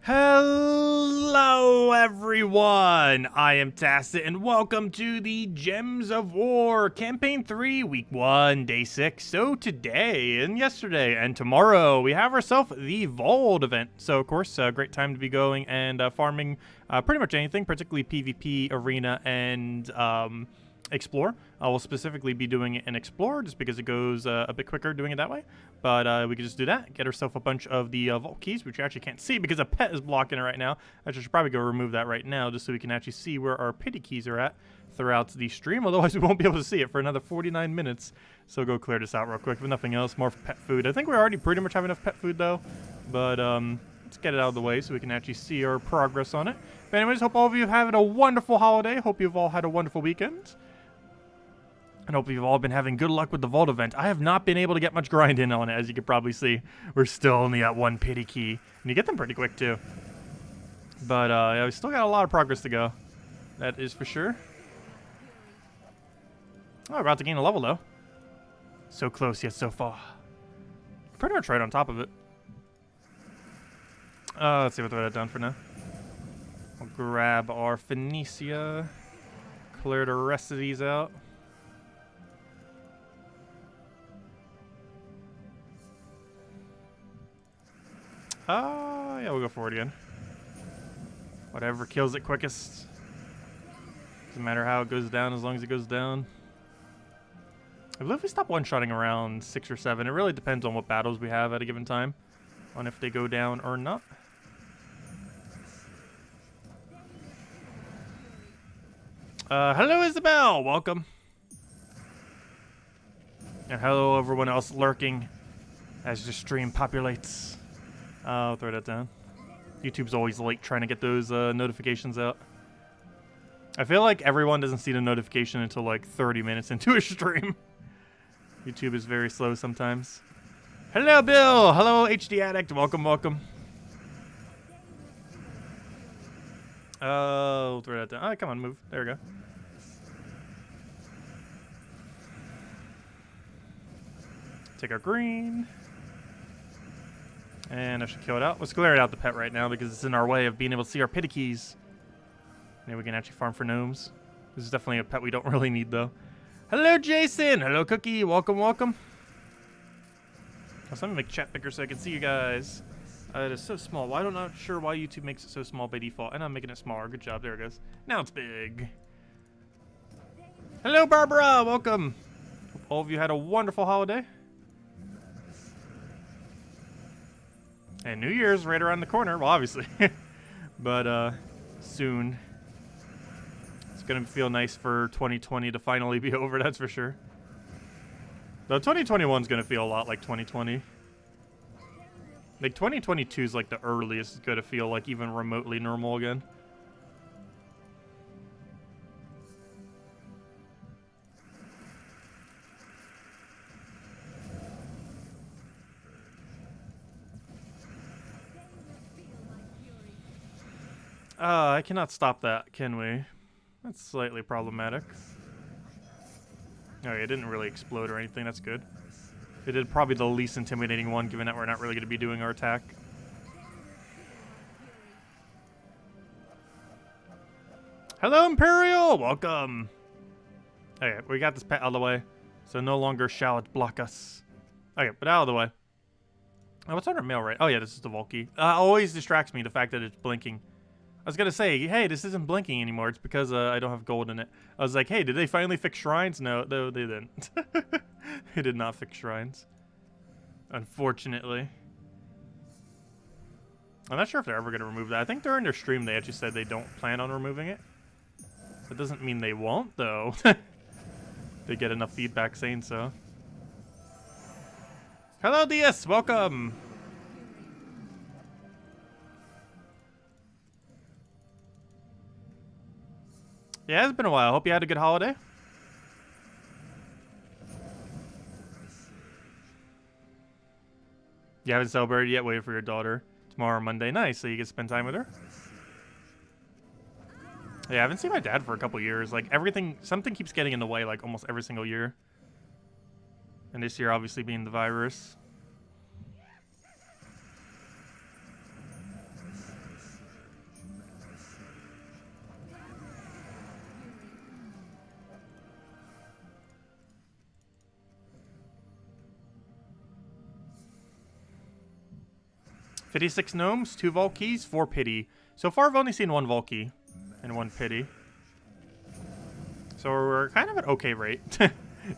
Hello everyone, I am Tacet and welcome to the Gems of War Campaign 3 Week 1 Day 6. So today and yesterday and tomorrow we have ourselves the Vold event. So of course a great time to be going and farming pretty much anything, particularly PvP, Arena, and Explore. I will specifically be doing it in Explore just because it goes a bit quicker doing it that way. But we could just do that, get ourselves a bunch of the vault keys, which you actually can't see because a pet is blocking it right now. I should probably go remove that right now just so we can actually see where our pity keys are at throughout the stream. Otherwise, we won't be able to see it for another 49 minutes. So go clear this out real quick. If nothing else, more pet food. I think we already pretty much have enough pet food though. But let's get it out of the way so we can actually see our progress on it. But anyways, hope all of you have had a wonderful holiday. Hope you've all had a wonderful weekend. And hope you've all been having good luck with the Vault event. I have not been able to get much grind in on it, as you can probably see. We're still only at one pity key. And you get them pretty quick, too. But, yeah, we still got a lot of progress to go. That is for sure. Oh, we're about to gain a level, though. So close, yet so far. Pretty much right on top of it. Let's see what they're down for now. We'll grab our Phoenicia. Clear the rest of these out. Yeah, we'll go forward again. Whatever kills it quickest. Doesn't matter how it goes down as long as it goes down. I believe we stop one-shotting around 6 or 7. It really depends on what battles we have at a given time. On if they go down or not. Hello Isabel! Welcome. And hello everyone else lurking as the stream populates. I'll throw that down. YouTube's always late trying to get those notifications out. I feel like everyone doesn't see the notification until like 30 minutes into a stream. YouTube is very slow sometimes. Hello, Bill! Hello, HD Addict. Welcome, welcome. We'll throw that down. Oh, come on, move. There we go. Take our green. And I should kill it out. Let's clear it out the pet right now because it's in our way of being able to see our pity keys. Maybe we can actually farm for gnomes. This is definitely a pet we don't really need though. Hello Jason! Hello Cookie! Welcome, welcome. Let me make chat bigger so I can see you guys. It is so small. I'm not sure why YouTube makes it so small by default. And I'm making it smaller. Good job. There it goes. Now it's big. Hello Barbara! Welcome! Hope all of you had a wonderful holiday. And New Year's right around the corner. Well, obviously. But, soon. It's gonna feel nice for 2020 to finally be over, that's for sure. Though 2021's gonna feel a lot like 2020. Like, 2022 is like the earliest it's gonna feel like even remotely normal again. I cannot stop that, can we? That's slightly problematic. Okay, it didn't really explode or anything, that's good. It did probably the least intimidating one, given that we're not really going to be doing our attack. Hello, Imperial! Welcome! Okay, we got this pet out of the way, so no longer shall it block us. Okay, but out of the way. Oh, what's on our mail, right? Oh yeah, this is the Volky. Always distracts me, the fact that it's blinking. I was gonna say, hey, this isn't blinking anymore. It's because I don't have gold in it. I was like, hey, did they finally fix shrines? No, they didn't. They did not fix shrines. Unfortunately. I'm not sure if they're ever gonna remove that. I think during their stream they actually said they don't plan on removing it. That doesn't mean they won't, though. They get enough feedback saying so. Hello, DS. Welcome. Yeah, it's been a while. Hope you had a good holiday. You haven't celebrated yet? Wait for your daughter. Tomorrow, Monday. Nice, so you get to spend time with her? Yeah, I haven't seen my dad for a couple years. Like, something keeps getting in the way, like, almost every single year. And this year, obviously, being the virus. Pity 6 gnomes, 2 Volkeys, 4 pity. So far, I've only seen 1 Volkey and 1 pity. So we're kind of at okay rate.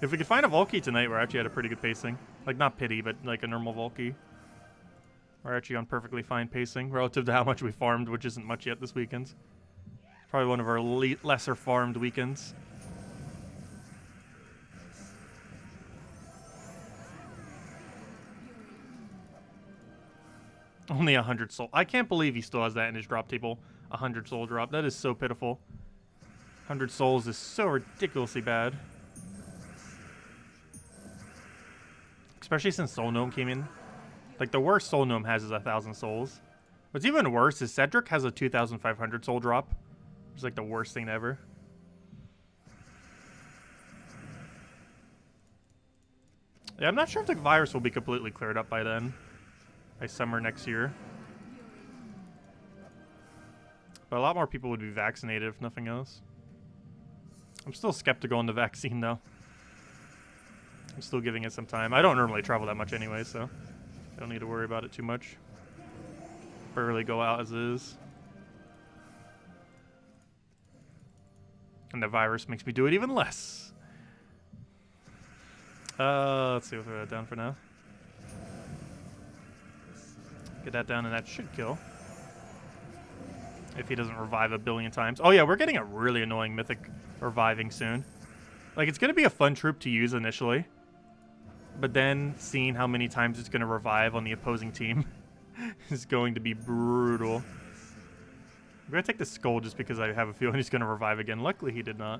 If we could find a Volkey tonight, we're actually at a pretty good pacing. Like, not pity, but like a normal Volkey. We're actually on perfectly fine pacing relative to how much we farmed, which isn't much yet this weekend. Probably one of our lesser farmed weekends. Only 100 soul. I can't believe he still has that in his drop table. 100 soul drop. That is so pitiful. 100 souls is so ridiculously bad. Especially since Soul Gnome came in. Like, the worst Soul Gnome has is 1,000 souls. What's even worse is Cedric has a 2,500 soul drop. It's like the worst thing ever. Yeah, I'm not sure if the virus will be completely cleared up by then. By summer next year. But a lot more people would be vaccinated if nothing else. I'm still skeptical on the vaccine though. I'm still giving it some time. I don't normally travel that much anyway, so I don't need to worry about it too much. Barely go out as is. And the virus makes me do it even less. Let's see, we'll throw that down for now. Get that down and that should kill. If he doesn't revive a billion times. Oh yeah, we're getting a really annoying mythic reviving soon. Like, it's going to be a fun troop to use initially. But then seeing how many times it's going to revive on the opposing team is going to be brutal. I'm going to take the skull just because I have a feeling he's going to revive again. Luckily, he did not.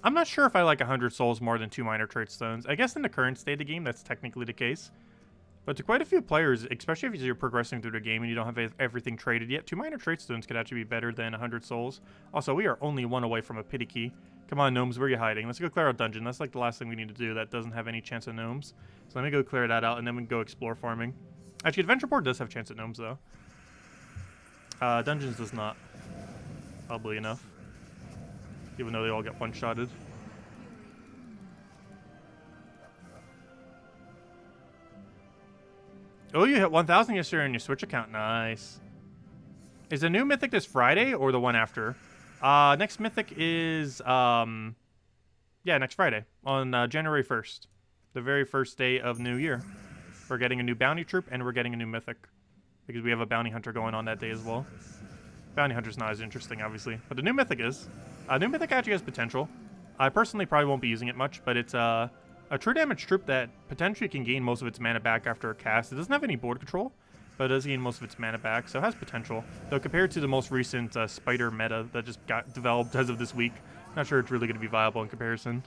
I'm not sure if I like 100 souls more than 2 minor trait stones. I guess in the current state of the game, that's technically the case. But to quite a few players, especially if you're progressing through the game and you don't have everything traded yet, 2 minor trait stones could actually be better than 100 souls. Also, we are only 1 away from a pity key. Come on, gnomes, where are you hiding? Let's go clear out dungeon. That's like the last thing we need to do that doesn't have any chance of gnomes. So let me go clear that out and then we can go explore farming. Actually, adventure board does have chance at gnomes though. Dungeons does not. Probably enough. Even though they all get one-shotted. Oh, you hit 1,000 yesterday on your Switch account. Nice. Is the new Mythic this Friday or the one after? Next Mythic is, yeah, next Friday. On January 1st. The very first day of New Year. We're getting a new bounty troop and we're getting a new Mythic. Because we have a bounty hunter going on that day as well. Bounty hunter's not as interesting, obviously. But the new Mythic is. New Mythic actually has potential. I personally probably won't be using it much, but it's, a true damage troop that potentially can gain most of its mana back after a cast. It doesn't have any board control, but it does gain most of its mana back, so it has potential. Though compared to the most recent spider meta that just got developed as of this week, not sure it's really going to be viable in comparison.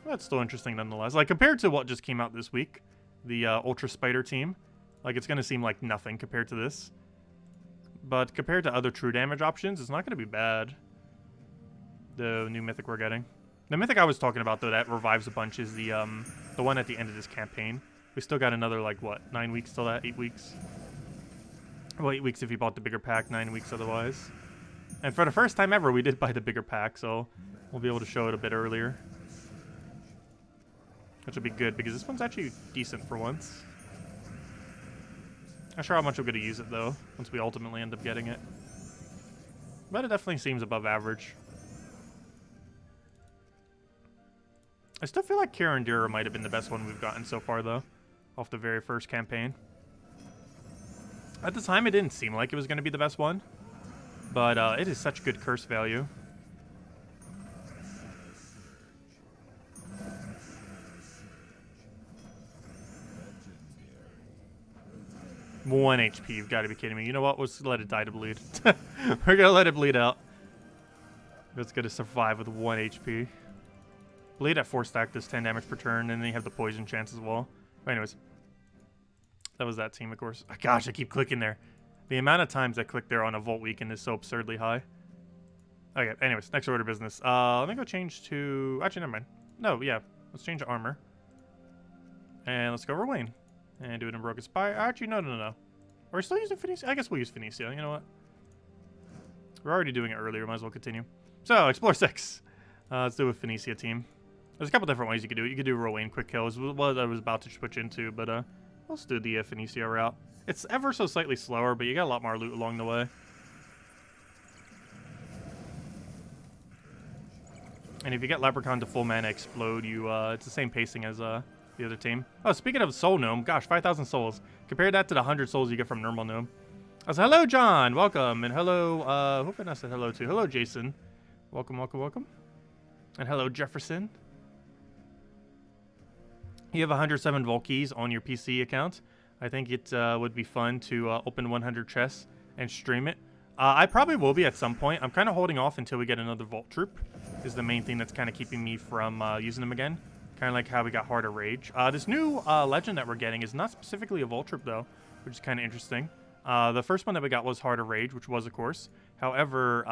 That's still interesting nonetheless. Like, compared to what just came out this week, the Ultra Spider team, like, it's going to seem like nothing compared to this. But compared to other true damage options, it's not going to be bad. The new Mythic we're getting. The Mythic I was talking about, though, that revives a bunch is the one at the end of this campaign. We still got another, like, what, 9 weeks till that? 8 weeks? Well, 8 weeks if you bought the bigger pack, 9 weeks otherwise. And for the first time ever, we did buy the bigger pack, so we'll be able to show it a bit earlier. Which will be good, because this one's actually decent for once. Not sure how much I'm going to use it, though, once we ultimately end up getting it. But it definitely seems above average. I still feel like Kirandira might have been the best one we've gotten so far, though, off the very first campaign. At the time, it didn't seem like it was going to be the best one, but it is such good curse value. One HP, you've got to be kidding me. You know what? Let's let it die to bleed. We're going to let it bleed out. It's going to survive with 1 HP. Bleed at 4 stack does 10 damage per turn, and then you have the poison chance as well. But anyways, that was that team, of course. Oh, gosh, I keep clicking there. The amount of times I click there on a Volt Weekend is so absurdly high. Okay, anyways, next order of business. Let me go change to... Actually, never mind. No, yeah, let's change to armor. And let's go over Wayne. And do it in Broken Spire. Actually, no. Are we still using Phoenicia? I guess we'll use Phoenicia. You know what? We're already doing it earlier. Might as well continue. So, Explore 6. Let's do a Phoenicia team. There's a couple different ways you could do it. You could do Rowan quick kills, what I was about to switch into, but let's do the Phoenicia route. It's ever so slightly slower, but you got a lot more loot along the way. And if you get Leprechaun to full mana explode, you it's the same pacing as the other team. Oh, speaking of Soul Gnome, gosh, 5,000 souls. Compare that to the 100 souls you get from normal Gnome. I said, hello, John. Welcome. And hello, who can I say hello to? Hello, Jason. Welcome, welcome, welcome. And hello, Jefferson. You have 107 Vault keys on your PC account. I think it would be fun to open 100 chests and stream it. I probably will be at some point. I'm kind of holding off until we get another Vault Troop. Is the main thing that's kind of keeping me from using them again. Kind of like how we got Heart of Rage. This new legend that we're getting is not specifically a Vault Troop, though, which is kind of interesting. The first one that we got was Heart of Rage, which was, of course. However,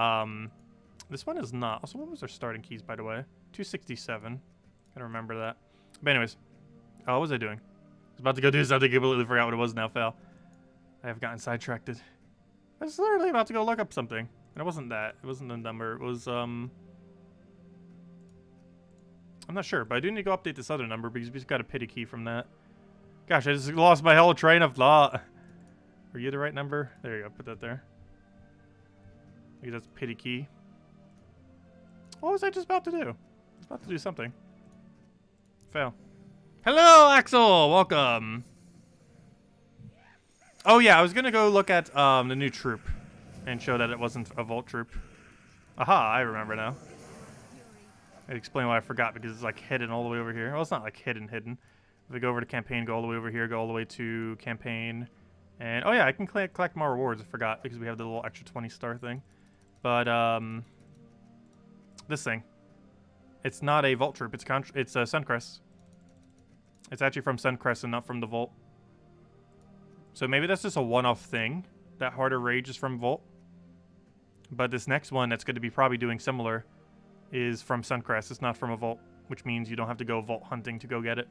this one is not. Also, what was our starting keys, by the way? 267. Gotta remember that. But anyways, what was I doing? I was about to go do something, completely forgot what it was now, fail. I have gotten sidetracked. I was literally about to go look up something. And it wasn't that. It wasn't the number. It was, I'm not sure, but I do need to go update this other number because we just got a pity key from that. Gosh, I just lost my whole train of thought. Are you the right number? There you go. Put that there. I think that's pity key. What was I just about to do? I was about to do something. Fail. Hello, Axel. Welcome. Oh, yeah. I was going to go look at the new troop and show that it wasn't a Vault Troop. Aha, I remember now. I'd explain why I forgot, because it's like hidden all the way over here. Well, it's not like hidden. If we go over to campaign, go all the way over here, go all the way to campaign. And, oh yeah, I can collect more rewards. I forgot, because we have the little extra 20 star thing. But, this thing. It's not a Vault Troop. It's a Suncrest. It's actually from Suncrest and not from the Vault. So maybe that's just a one-off thing. That Heart of Rage is from Vault. But this next one that's going to be probably doing similar is from Suncrest. It's not from a Vault, which means you don't have to go Vault hunting to go get it.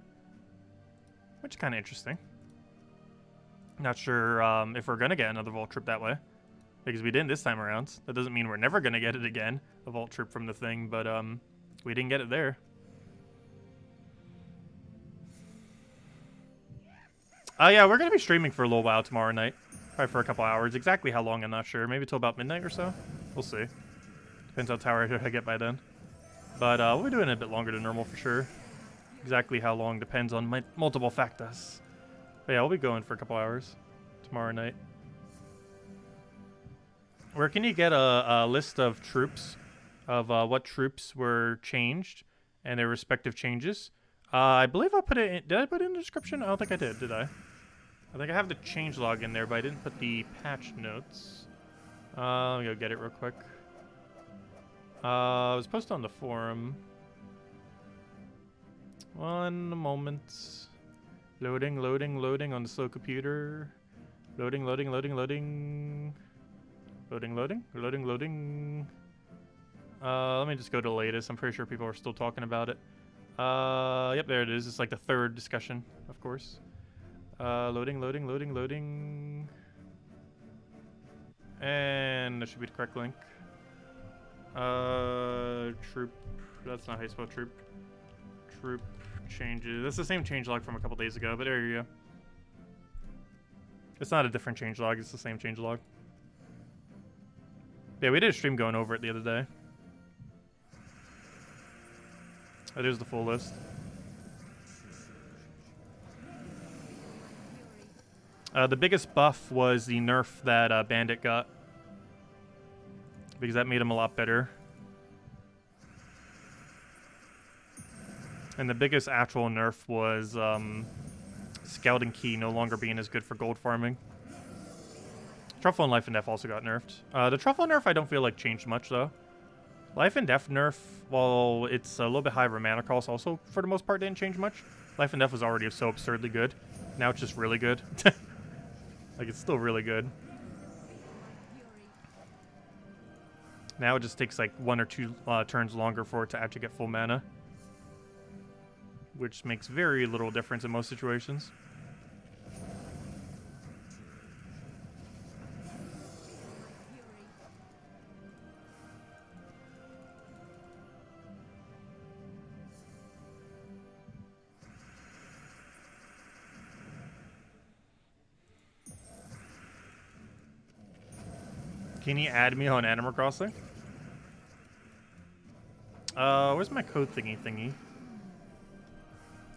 Which is kind of interesting. Not sure if we're going to get another Vault Trip that way. Because we didn't this time around. That doesn't mean we're never going to get it again. A Vault Trip from the thing, but we didn't get it there. Yeah, we're going to be streaming for a little while tomorrow night. Probably for a couple hours. Exactly how long, I'm not sure. Maybe till about midnight or so. We'll see. Depends how tired I get by then. But we'll be doing it a bit longer than normal for sure. Exactly how long depends on my multiple factors. But yeah, we'll be going for a couple hours tomorrow night. Where can you get a list of troops, of what troops were changed and their respective changes? I believe I put it in. Did I put it in the description? I don't think I did I? I think I have the changelog in there, but I didn't put the patch notes. Let me go get it real quick. It was posted on the forum. One moment. Loading on the slow computer. Loading. Let me just go to the latest. I'm pretty sure people are still talking about it. Yep, there it is. It's like the third discussion, of course. Loading. And that should be the correct link. Troop. That's not how you spell troop. Troop changes. That's the same changelog from a couple days ago, but there you go. It's not a different changelog. It's the same changelog. Yeah, we did a stream going over it the other day. Oh, there's the full list. The biggest buff was the nerf that Bandit got. Because that made him a lot better. And the biggest actual nerf was Scouting Key no longer being as good for gold farming. Truffle and Life and Death also got nerfed. The Truffle nerf I don't feel like changed much though. Life and Death nerf, while it's a little bit higher mana cost, also for the most part didn't change much. Life and Death was already so absurdly good. Now it's just really good. Like, it's still really good. Now it just takes like 1 or 2 turns longer for it to actually get full mana. Which makes very little difference in most situations. Can you add me on Animal Crossing? Where's my code thingy?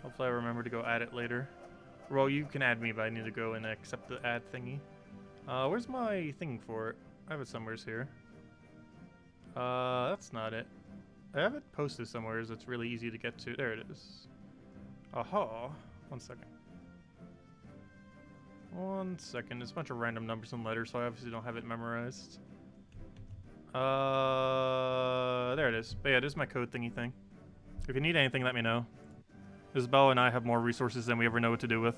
Hopefully I remember to go add it later. Well, you can add me, but I need to go and accept the add thingy. Where's my thing for it? I have it somewhere here. That's not it. I have it posted somewhere, so it's really easy to get to. There it is. Aha. 1 second. 1 second. It's a bunch of random numbers and letters, so I obviously don't have it memorized. There it is. But yeah, this is my code thingy thing. If you need anything, let me know. Isabel and I have more resources than we ever know what to do with.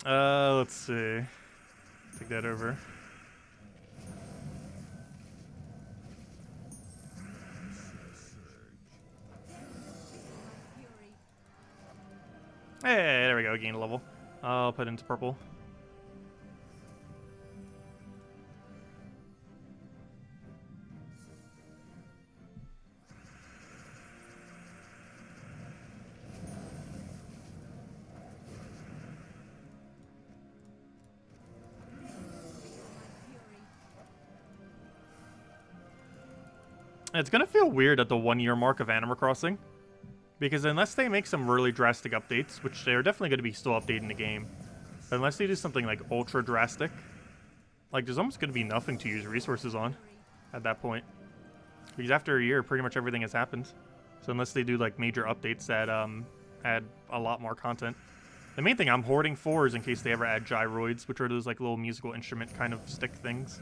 Let's see. Take that over. Hey, there we go. Gain a level. I'll put it into purple. It's gonna feel weird at the 1-year mark of Animal Crossing. Because unless they make some really drastic updates, which they're definitely going to be still updating the game, but unless they do something like ultra drastic, like there's almost going to be nothing to use resources on at that point. Because after a year, pretty much everything has happened. So unless they do like major updates that add a lot more content. The main thing I'm hoarding for is in case they ever add gyroids, which are those like little musical instrument kind of stick things.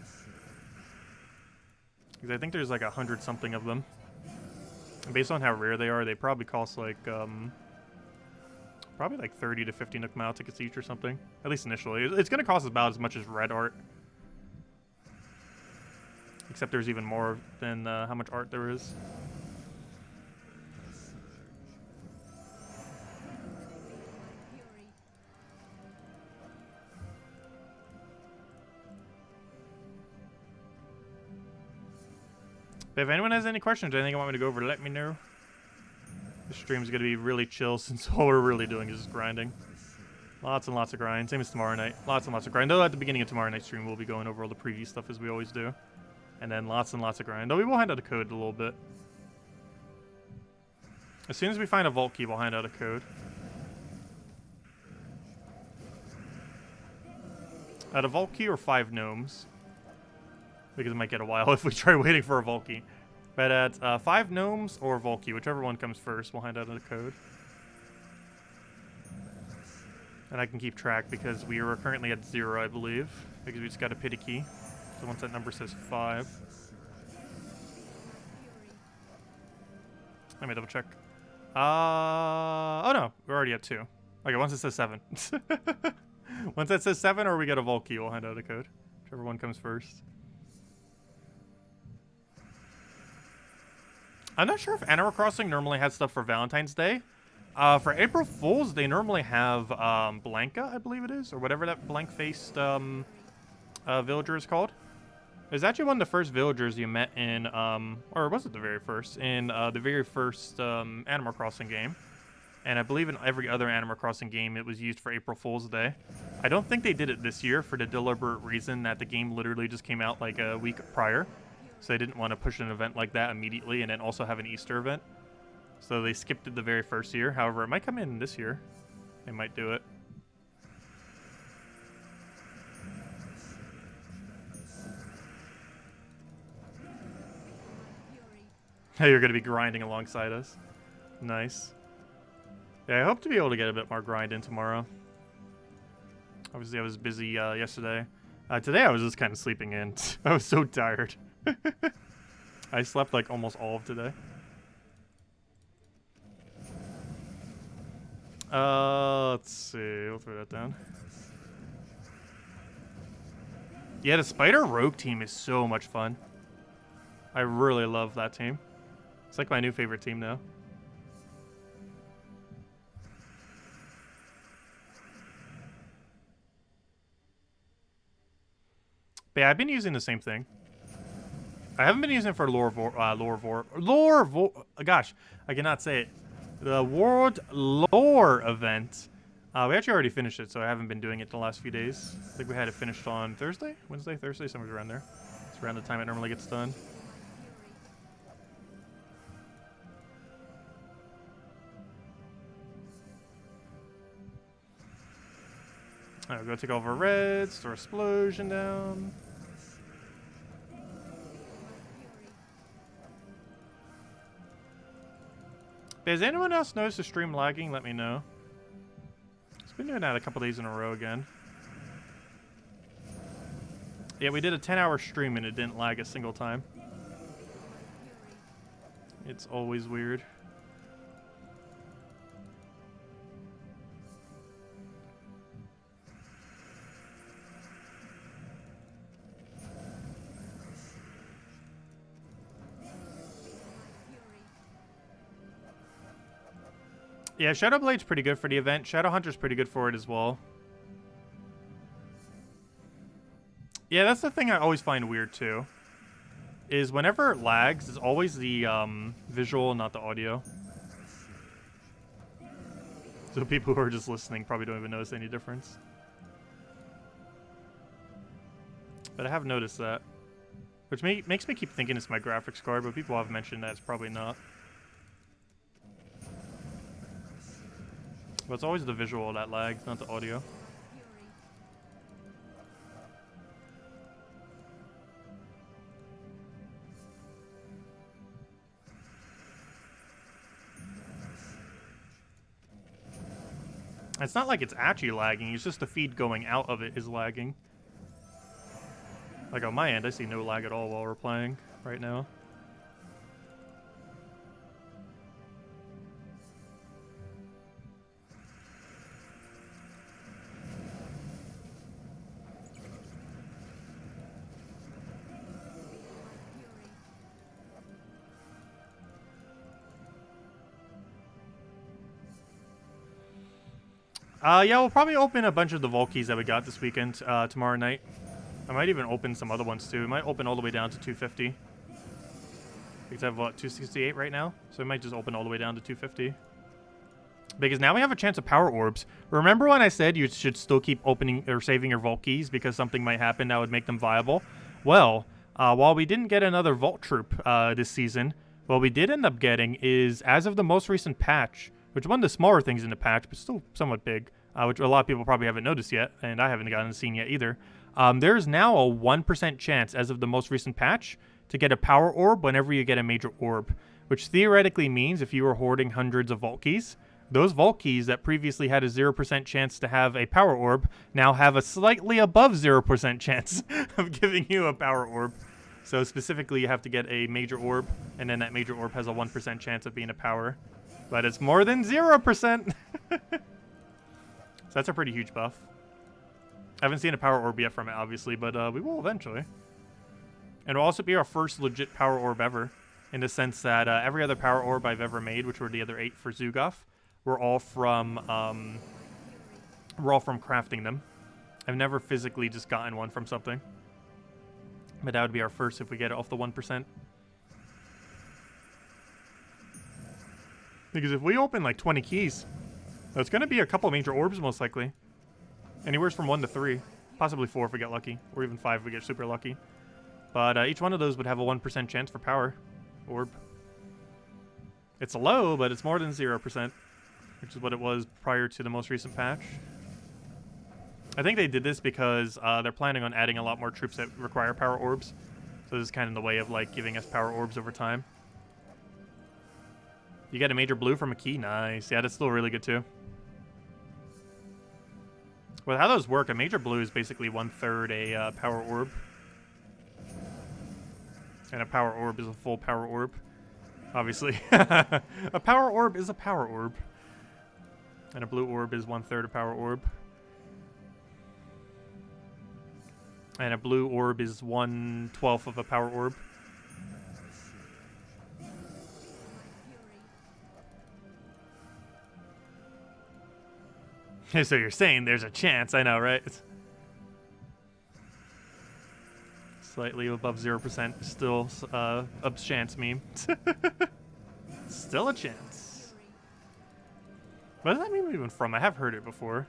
Because I think there's like 100 something of them. And based on how rare they are, they probably cost like, probably like 30 to 50 Nook Mile tickets each or something. At least initially. It's going to cost about as much as red art. Except there's even more than how much art there is. But if anyone has any questions or anything you want me to go over, let me know. This stream's going to be really chill since all we're really doing is just grinding. Lots and lots of grind. Same as tomorrow night. Lots and lots of grind. Though at the beginning of tomorrow night's stream, we'll be going over all the preview stuff as we always do. And then lots and lots of grind. Though we will hand out a code in a little bit. As soon as we find a vault key, we'll hand out a code. A vault key or 5 gnomes. Because it might get a while if we try waiting for a vault key. But at 5 gnomes or vault key, whichever one comes first, we'll hand out a code. And I can keep track because we are currently at 0, I believe. Because we just got a pity key. So once that number says 5. Let me double check. Oh no, we're already at 2. Okay, once it says 7. Once it says 7 or we get a vault key, we'll hand out a code. Whichever one comes first. I'm not sure if Animal Crossing normally has stuff for Valentine's Day. For April Fools, they normally have Blanca, I believe it is, or whatever that blank-faced villager is called. It was actually one of the first villagers you met in, or was it the very first? In the very first Animal Crossing game. And I believe in every other Animal Crossing game it was used for April Fool's Day. I don't think they did it this year for the deliberate reason that the game literally just came out like a week prior. So they didn't want to push an event like that immediately and then also have an Easter event. So they skipped it the very first year. However, it might come in this year. They might do it. Hey, you're going to be grinding alongside us. Nice. Yeah, I hope to be able to get a bit more grind in tomorrow. Obviously, I was busy yesterday. Today, I was just kind of sleeping in. I was so tired. I slept like almost all of today. Let's see. We'll throw that down. Yeah, the Spider Rogue team is so much fun. I really love that team. It's like my new favorite team now. But yeah, I've been using the same thing. I haven't been using it for gosh, I cannot say it. The World Lore event We actually already finished it, so I haven't been doing it the last few days. I think we had it finished on Thursday? Wednesday? Thursday? Somewhere around there. It's around the time it normally gets done. Alright, we'll go take all of our reds, throw explosion down. Has anyone else noticed the stream lagging? Let me know. It's been doing that a couple days in a row again. Yeah, we did a 10-hour stream and it didn't lag a single time. It's always weird. Yeah, Shadowblade's pretty good for the event. Shadowhunter's pretty good for it as well. Yeah, that's the thing I always find weird too. Is whenever it lags, it's always the visual, not the audio. So people who are just listening probably don't even notice any difference. But I have noticed that. Which makes me keep thinking it's my graphics card, but people have mentioned that it's probably not. But it's always the visual that lags, not the audio. It's not like it's actually lagging, it's just the feed going out of it is lagging. Like on my end, I see no lag at all while we're playing right now. Yeah, we'll probably open a bunch of the vault keys that we got this weekend, tomorrow night. I might even open some other ones too. We might open all the way down to 250. Because I have, what, 268 right now? So we might just open all the way down to 250. Because now we have a chance of power orbs. Remember when I said you should still keep opening or saving your vault keys because something might happen that would make them viable? Well, while we didn't get another vault troop this season, what we did end up getting is, as of the most recent patch, which one of the smaller things in the patch, but still somewhat big, which a lot of people probably haven't noticed yet, and I haven't gotten to see yet either. There's now a 1% chance, as of the most recent patch, to get a power orb whenever you get a major orb, which theoretically means if you were hoarding hundreds of vault keys, those vault keys that previously had a 0% chance to have a power orb now have a slightly above 0% chance of giving you a power orb. So specifically, you have to get a major orb, and then that major orb has a 1% chance of being a power. But it's more than 0%. So that's a pretty huge buff. I haven't seen a power orb yet from it, obviously, but we will eventually. And it'll also be our first legit power orb ever, in the sense that every other power orb I've ever made, which were the other 8 for Zugoff, were all from crafting them. I've never physically just gotten one from something. But that would be our first if we get it off the 1%. Because if we open like 20 keys, it's going to be a couple major orbs most likely. Anywhere from 1 to 3. Possibly 4 if we get lucky. Or even 5 if we get super lucky. But each one of those would have a 1% chance for power orb. It's low, but it's more than 0%. Which is what it was prior to the most recent patch. I think they did this because they're planning on adding a lot more troops that require power orbs. So this is kind of the way of like giving us power orbs over time. You get a major blue from a key? Nice. Yeah, that's still really good too. Well, how those work, a major blue is basically 1/3 a power orb. And a power orb is a full power orb. Obviously. A power orb is a power orb. And a blue orb is 1/3 a power orb. And a blue orb is 1/12 of a power orb. So you're saying there's a chance, I know, right? Slightly above 0%, still a chance meme. Still a chance. What does that mean even from? I have heard it before.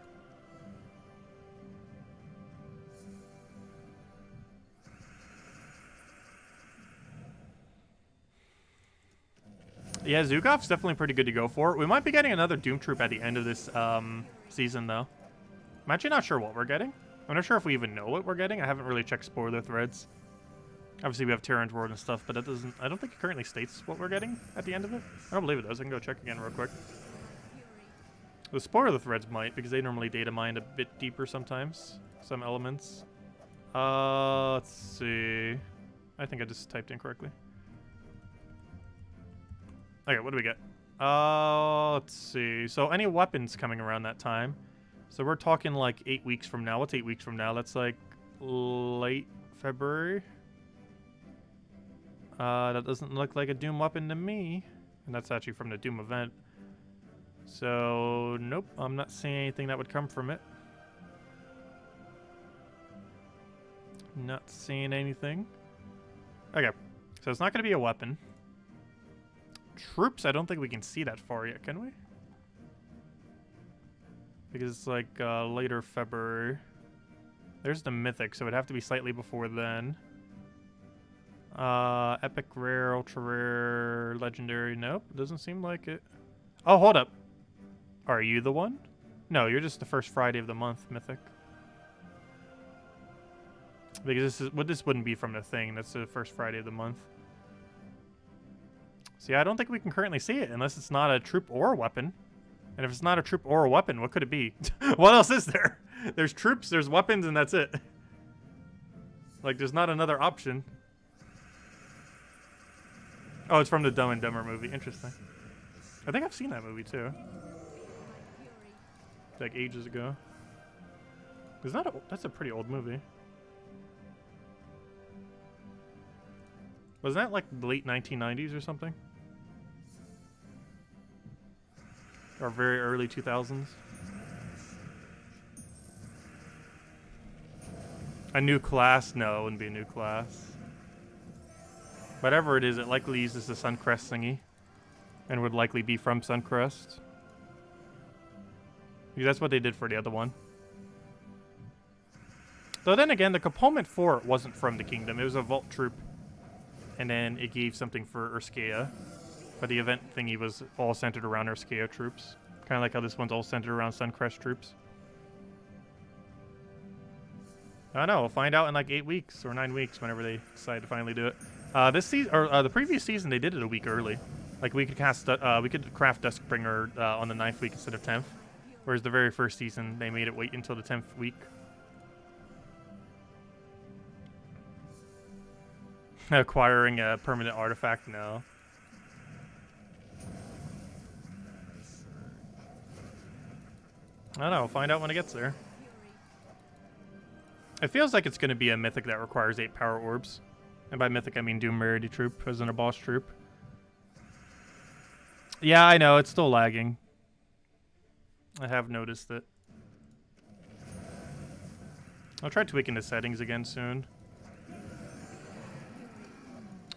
Yeah, Zugov's definitely pretty good to go for. We might be getting another Doom Troop at the end of this season, though. I'm actually not sure what we're getting. I'm not sure if we even know what we're getting. I haven't really checked spoiler threads. Obviously, we have RimWorld and stuff, but it doesn't. I don't think it currently states what we're getting at the end of it. I don't believe it does. I can go check again real quick. The spoiler threads might, because they normally data mine a bit deeper sometimes. Some elements. Let's see. I think I just typed in correctly. Okay, what do we get? Let's see. So any weapons coming around that time. So we're talking like 8 weeks from now. What's 8 weeks from now? That's like late February. That doesn't look like a Doom weapon to me. And that's actually from the Doom event. So, nope. I'm not seeing anything that would come from it. Not seeing anything. Okay. So it's not going to be a weapon. Troops, I don't think we can see that far yet, can we? Because it's like later February. There's the mythic, so it'd have to be slightly before then. Epic rare, ultra rare, legendary. Nope, doesn't seem like it. Oh, hold up. Are you the one? No, you're just the first Friday of the month, mythic. Because this wouldn't be from the thing. That's the first Friday of the month. See, I don't think we can currently see it unless it's not a troop or a weapon. And if it's not a troop or a weapon, what could it be? What else is there? There's troops, there's weapons, and that's it. Like, there's not another option. Oh, it's from the Dumb and Dumber movie. Interesting. I think I've seen that movie, too. Like, ages ago. Is that that's a pretty old movie. Was that, like, late 1990s or something? Or very early 2000s? A new class? No, it wouldn't be a new class. Whatever it is, it likely uses the Suncrest thingy. And would likely be from Suncrest. Because that's what they did for the other one. Though then again, the component for it wasn't from the kingdom. It was a vault troop. And then it gave something for Urskea. But the event thingy was all centered around Urskea troops. Kind of like how this one's all centered around Suncrest troops. I don't know. We'll find out in like 8 weeks or 9 weeks whenever they decide to finally do it. This season, or the previous season, they did it a week early. Like we could craft Duskbringer on the 9th week instead of 10th. Whereas the very first season, they made it wait until the 10th week. Acquiring a permanent artifact? No. I don't know. We'll find out when it gets there. It feels like it's going to be a mythic that requires 8 power orbs. And by mythic, I mean Doom Rarity troop as in a boss troop. Yeah, I know. It's still lagging. I have noticed it. I'll try tweaking the settings again soon.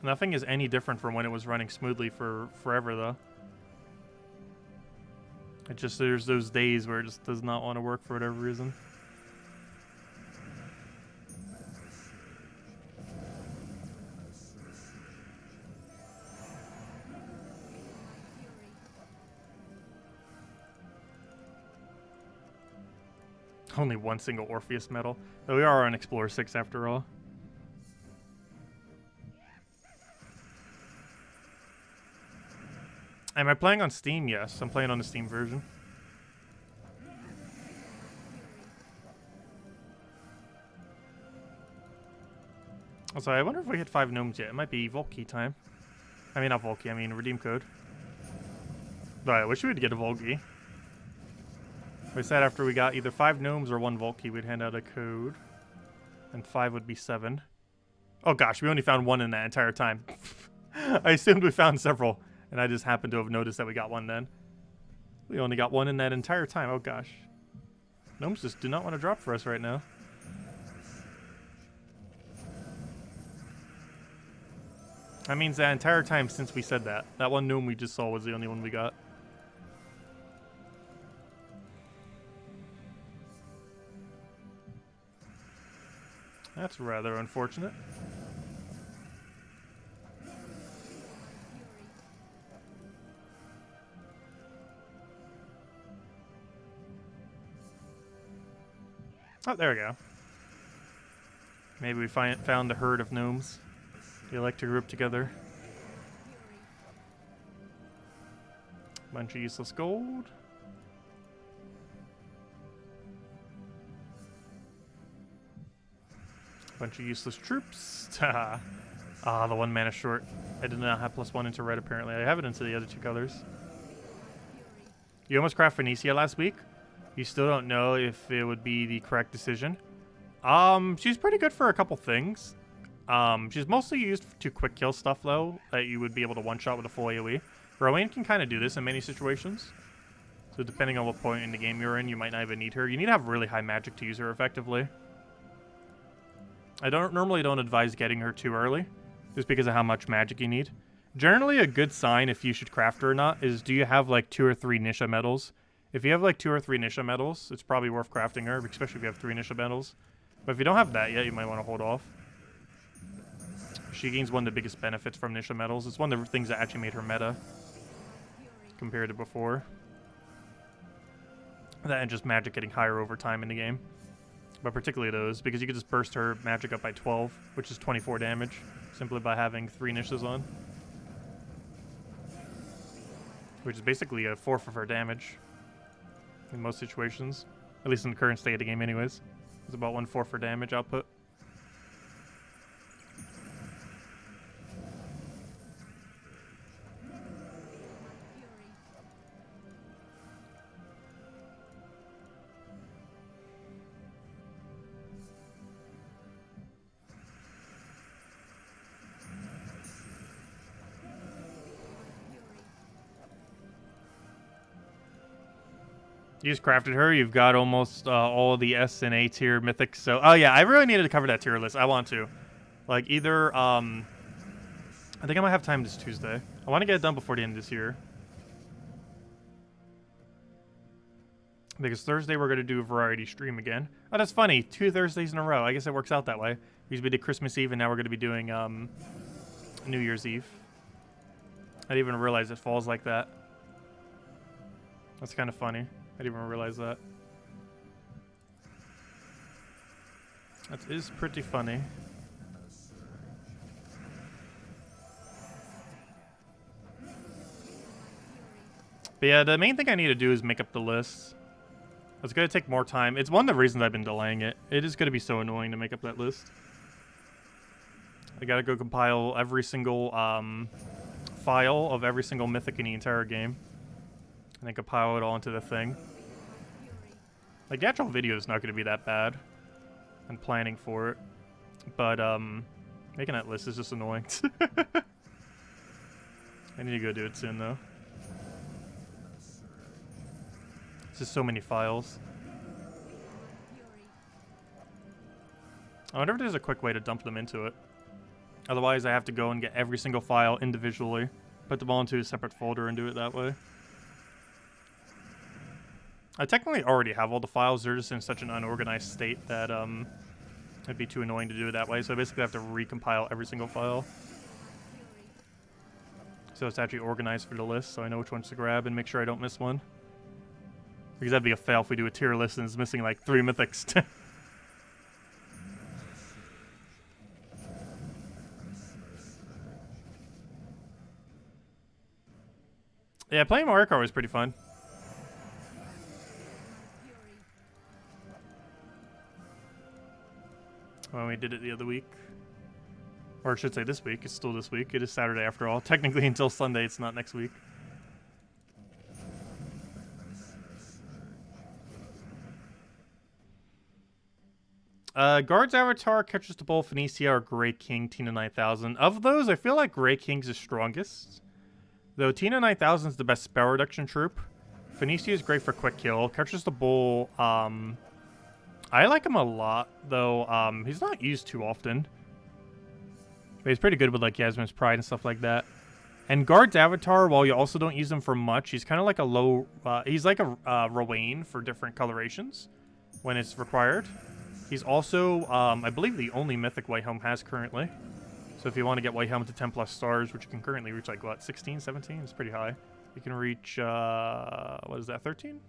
Nothing is any different from when it was running smoothly for forever, though. It just, there's those days where it just does not want to work for whatever reason. Only one single Orpheus medal. Though we are on Explorer 6 after all. Am I playing on Steam? Yes, I'm playing on the Steam version. Also, I wonder if we hit 5 gnomes yet. It might be Vault Key time. I mean, not Vault Key, I mean Redeem Code. But I wish we would get a Vault Key. We said after we got either 5 gnomes or 1 Vault Key, we'd hand out a code. And 5 would be 7. Oh gosh, we only found 1 in that entire time. I assumed we found several. And I just happened to have noticed that we got 1 then. We only got 1 in that entire time. Oh gosh. Gnomes just do not want to drop for us right now. That means that entire time since we said that. That 1 gnome we just saw was the only one we got. That's rather unfortunate. Oh, there we go. Maybe we found a herd of gnomes. They like to group together. Bunch of useless gold. Bunch of useless troops. Ah, the 1 mana short. I did not have +1 into red apparently. I have it into the other 2 colors. You almost craft Phoenicia last week. You still don't know if it would be the correct decision. She's pretty good for a couple things. She's mostly used to quick kill stuff though, that you would be able to one-shot with a full AoE. Rowan can kind of do this in many situations. So depending on what point in the game you're in, you might not even need her. You need to have really high magic to use her effectively. I normally don't advise getting her too early, just because of how much magic you need. Generally, a good sign if you should craft her or not is, do you have like 2 or 3 Nisha medals? If you have like 2 or 3 Nisha medals, it's probably worth crafting her, especially if you have 3 Nisha medals. But if you don't have that yet, you might want to hold off. She gains one of the biggest benefits from Nisha medals. It's one of the things that actually made her meta compared to before. That and just magic getting higher over time in the game. But particularly those, because you could just burst her magic up by 12, which is 24 damage, simply by having 3 Nishas on. Which is basically a 4th of her damage in most situations. At least in the current state of the game anyways. It's about 1/4 for damage output. You just crafted her. You've got almost all the S and A tier mythics. So, oh yeah, I really needed to cover that tier list. I want to, like, either I think I might have time this Tuesday. I want to get it done before the end of this year. Because Thursday we're gonna do a variety stream again. Oh, that's funny. 2 Thursdays in a row. I guess it works out that way. We did Christmas Eve, and now we're gonna be doing New Year's Eve. I didn't even realize it falls like that. That's kind of funny. I didn't even realize that. That is pretty funny. But yeah, the main thing I need to do is make up the list. It's going to take more time. It's one of the reasons I've been delaying it. It is going to be so annoying to make up that list. I got to go compile every single file of every single mythic in the entire game. And then compile it all into the thing. Like, the actual video is not going to be that bad. I'm planning for it. But, making that list is just annoying. I need to go do it soon, though. It's just so many files. I wonder if there's a quick way to dump them into it. Otherwise, I have to go and get every single file individually, put them all into a separate folder and do it that way. I technically already have all the files. They're just in such an unorganized state that it'd be too annoying to do it that way. So I basically have to recompile every single file. So it's actually organized for the list, so I know which ones to grab and make sure I don't miss one. Because that'd be a fail if we do a tier list and it's missing like 3 mythics. Yeah, playing Mariko was pretty fun. When we did it the other week. Or I should say this week. It's still this week. It is Saturday after all. Technically until Sunday, it's not next week. Guard's Avatar, Catches the Bull, Phoenicia, or Grey King, Tina 9000. Of those, I feel like Grey King's the strongest. Though Tina 9000 is the best spell reduction troop. Phoenicia is great for quick kill. Catches the Bull, I like him a lot, though he's not used too often. But he's pretty good with like Yasmin's Pride and stuff like that. And Guard's Avatar, while you also don't use him for much, he's kind of like a low... he's like a Rowan for different colorations when it's required. He's also, I believe, the only mythic White Helm has currently. So if you want to get White Helm to 10 plus stars, which you can currently reach like, what, 16, 17? It's pretty high. You can reach, what is that, 13?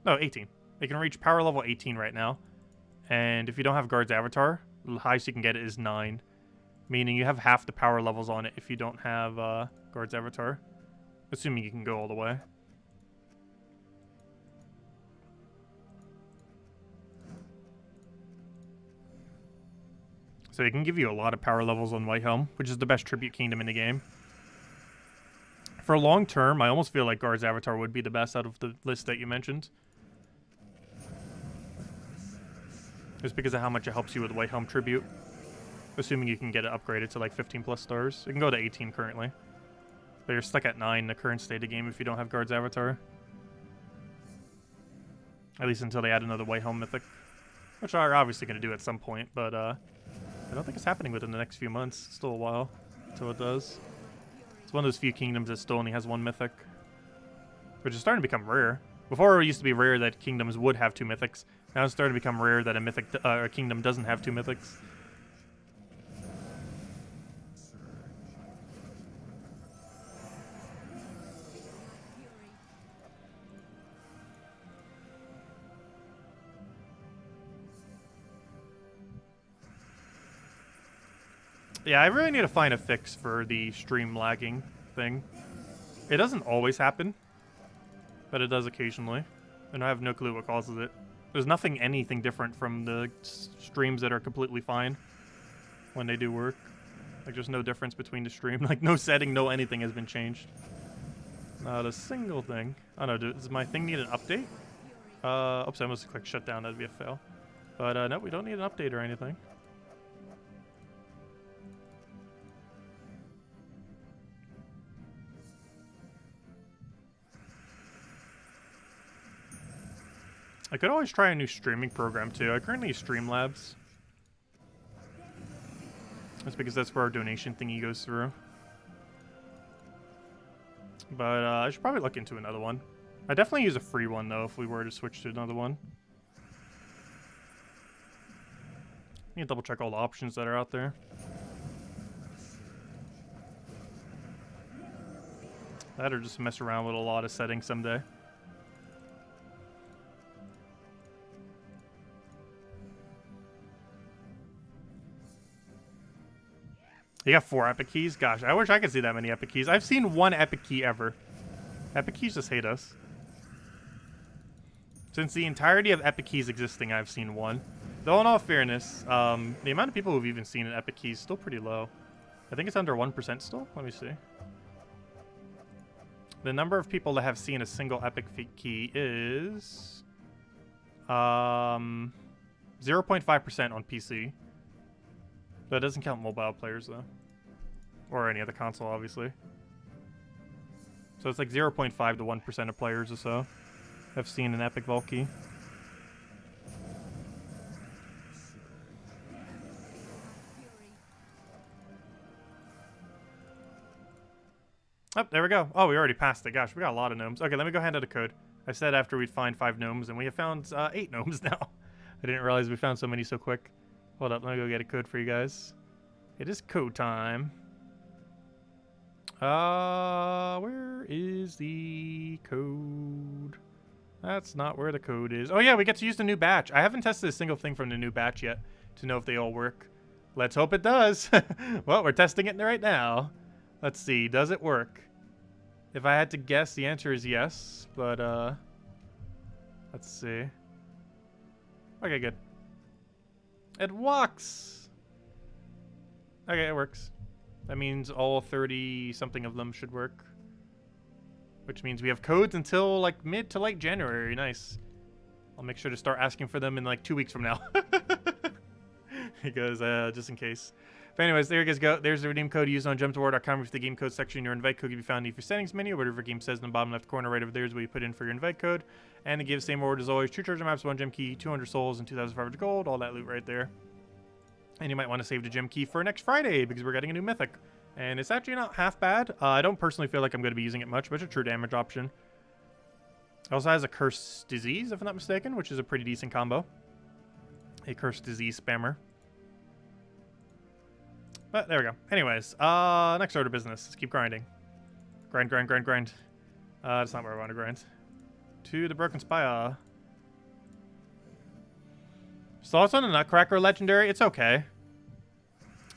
No, 18. You can reach power level 18 right now. And if you don't have Guard's Avatar, the highest you can get it is 9. Meaning you have half the power levels on it if you don't have Guard's Avatar. Assuming you can go all the way. So it can give you a lot of power levels on White Helm, which is the best tribute kingdom in the game. For long term, I almost feel like Guard's Avatar would be the best out of the list that you mentioned. Just because of how much it helps you with White Helm tribute. Assuming you can get it upgraded to like 15 plus stars. You can go to 18 currently. But you're stuck at 9 in the current state of game if you don't have Guard's Avatar. At least until they add another White Helm mythic. Which are obviously going to do at some point, but I don't think it's happening within the next few months. It's still a while until it does. It's one of those few kingdoms that still only has 1 mythic. Which is starting to become rare. Before it used to be rare that kingdoms would have 2 mythics. Now it's starting to become rare that a kingdom doesn't have 2 mythics. Yeah, I really need to find a fix for the stream lagging thing. It doesn't always happen, but it does occasionally. And I have no clue what causes it. There's anything different from the streams that are completely fine when they do work. Like, there's no difference between the stream. Like, no setting, no anything has been changed. Not a single thing. Oh no, does my thing need an update? Oops, I almost clicked shut down. That'd be a fail. But no, we don't need an update or anything. I could always try a new streaming program too. I currently use Streamlabs. That's because that's where our donation thingy goes through. But I should probably look into another one. I definitely use a free one though if we were to switch to another one. I need to double check all the options that are out there. That or just mess around with a lot of settings someday. You got 4 epic keys? Gosh, I wish I could see that many epic keys. I've seen 1 epic key ever. Epic keys just hate us. Since the entirety of epic keys existing, I've seen 1. Though in all fairness, the amount of people who've even seen an epic key is still pretty low. I think it's under 1% still. Let me see. The number of people that have seen a single epic key is 0.5% on PC. That doesn't count mobile players, though. Or any other console, obviously. So it's like 0.5 to 1% of players or so have seen an epic vault key. Oh, there we go. Oh, we already passed it. Gosh, we got a lot of gnomes. Okay, let me go hand out a code. I said after we'd find 5 gnomes, and we have found 8 gnomes now. I didn't realize we found so many so quick. Hold up, let me go get a code for you guys. It is code time. Where is the code? That's not where the code is. Oh yeah, we get to use the new batch. I haven't tested a single thing from the new batch yet to know if they all work. Let's hope it does. Well, we're testing it right now. Let's see, does it work? If I had to guess, the answer is yes, but let's see. Okay, good. It works! Okay, it works. That means all 30-something of them should work. Which means we have codes until, like, mid to late January. Nice. I'll make sure to start asking for them in, like, 2 weeks from now. Because, just in case. But anyways, there you guys go. There's the redeem code used on gemsofwar.com with the game code section. Your invite code can be found in your settings menu, or whatever game says in the bottom left corner right over there is where you put in for your invite code. And to give the same reward as always, 2 treasure maps, 1 gem key, 200 souls, and 2,500 gold. All that loot right there. And you might want to save the gem key for next Friday because we're getting a new mythic. And it's actually not half bad. I don't personally feel like I'm going to be using it much, but it's a true damage option. It also has a cursed disease, if I'm not mistaken, which is a pretty decent combo. A cursed disease spammer. But there we go. Anyways, next order of business. Let's keep grinding. Grind, grind, grind, grind. That's not where I want to grind. To the Broken Spire. Thoughts on the Nutcracker legendary? It's okay.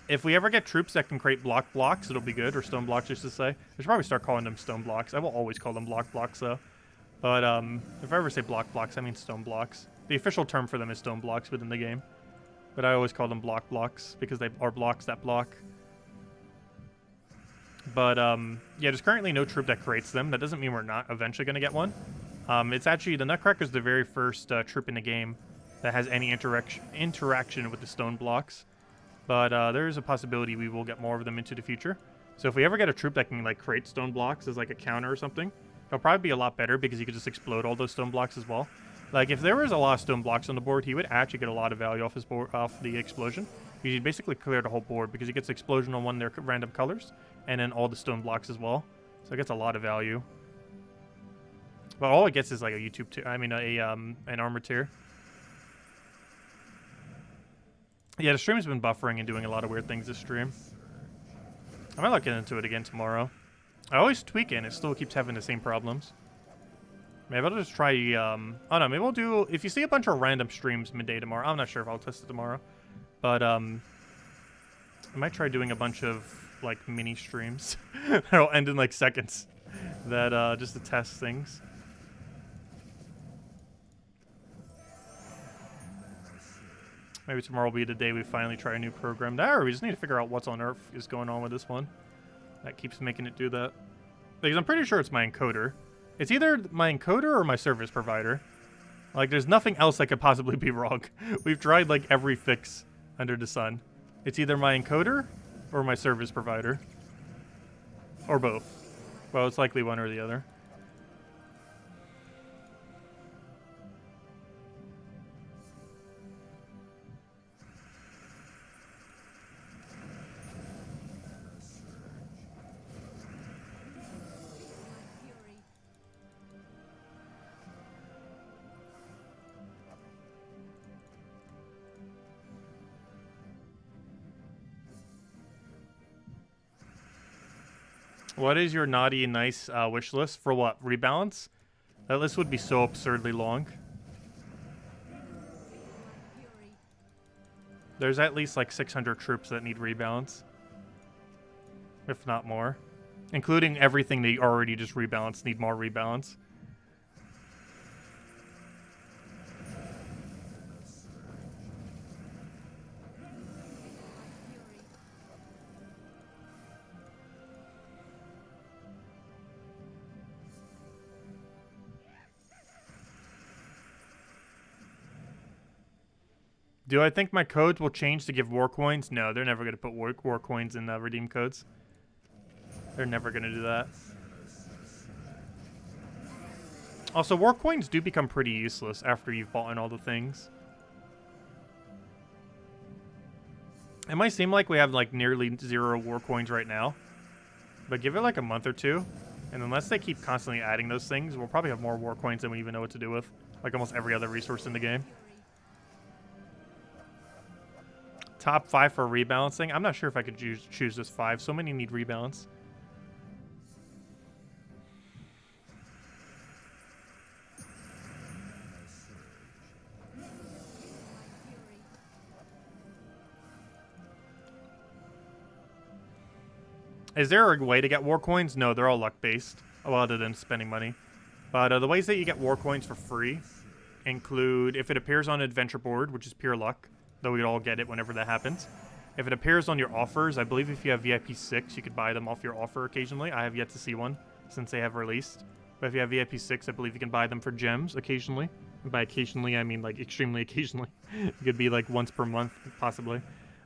If we ever get troops that can create blocks, it'll be good. Or stone blocks, just to say. I should probably start calling them stone blocks. I will always call them blocks, though. But if I ever say blocks, I mean stone blocks. The official term for them is stone blocks within the game. But I always call them blocks because they are blocks that block. But yeah, there's currently no troop that creates them. That doesn't mean we're not eventually going to get one. It's actually, the Nutcracker is the very first troop in the game that has any interaction with the stone blocks. But there is a possibility we will get more of them into the future. So if we ever get a troop that can like create stone blocks as like a counter or something, it'll probably be a lot better because you could just explode all those stone blocks as well. Like if there was a lot of stone blocks on the board, he would actually get a lot of value off his board, off the explosion. Because he'd basically clear the whole board because he gets explosion on one of their random colors, and then all the stone blocks as well. So it gets a lot of value. But all it gets is like a YouTube tier. I mean, an armor tier. Yeah, the stream's been buffering and doing a lot of weird things this stream. I might look into it again tomorrow. I always tweak it and it still keeps having the same problems. Maybe I'll just try, oh no, maybe we'll do, if you see a bunch of random streams midday tomorrow, I'm not sure if I'll test it tomorrow. But, I might try doing a bunch of, like, mini streams that'll end in, like, seconds. That, just to test things. Maybe tomorrow will be the day we finally try a new program. Or we just need to figure out what's on earth is going on with this one. That keeps making it do that. Because I'm pretty sure it's my encoder. It's either my encoder or my service provider. Like, there's nothing else that could possibly be wrong. We've tried, like, every fix under the sun. It's either my encoder or my service provider. Or both. Well, it's likely one or the other. What is your naughty and nice wish list? For what? Rebalance? That list would be so absurdly long. There's at least like 600 troops that need rebalance. If not more. Including everything they already just rebalanced, need more rebalance. Do I think my codes will change to give war coins? No, they're never going to put war coins in redeem codes. They're never going to do that. Also, war coins do become pretty useless after you've bought in all the things. It might seem like we have like nearly 0 war coins right now. But give it like a month or two. And unless they keep constantly adding those things, we'll probably have more war coins than we even know what to do with. Like almost every other resource in the game. Top 5 for rebalancing. I'm not sure if I could choose just 5. So many need rebalance. Is there a way to get war coins? No, they're all luck-based. Well, other than spending money. But the ways that you get war coins for free include if it appears on an adventure board, which is pure luck. Though we'd all get it whenever that happens. If it appears on your offers, I believe if you have VIP 6, you could buy them off your offer occasionally. I have yet to see one since they have released. But if you have VIP 6, I believe you can buy them for gems occasionally. And by occasionally, I mean like extremely occasionally. It could be like once per month, possibly.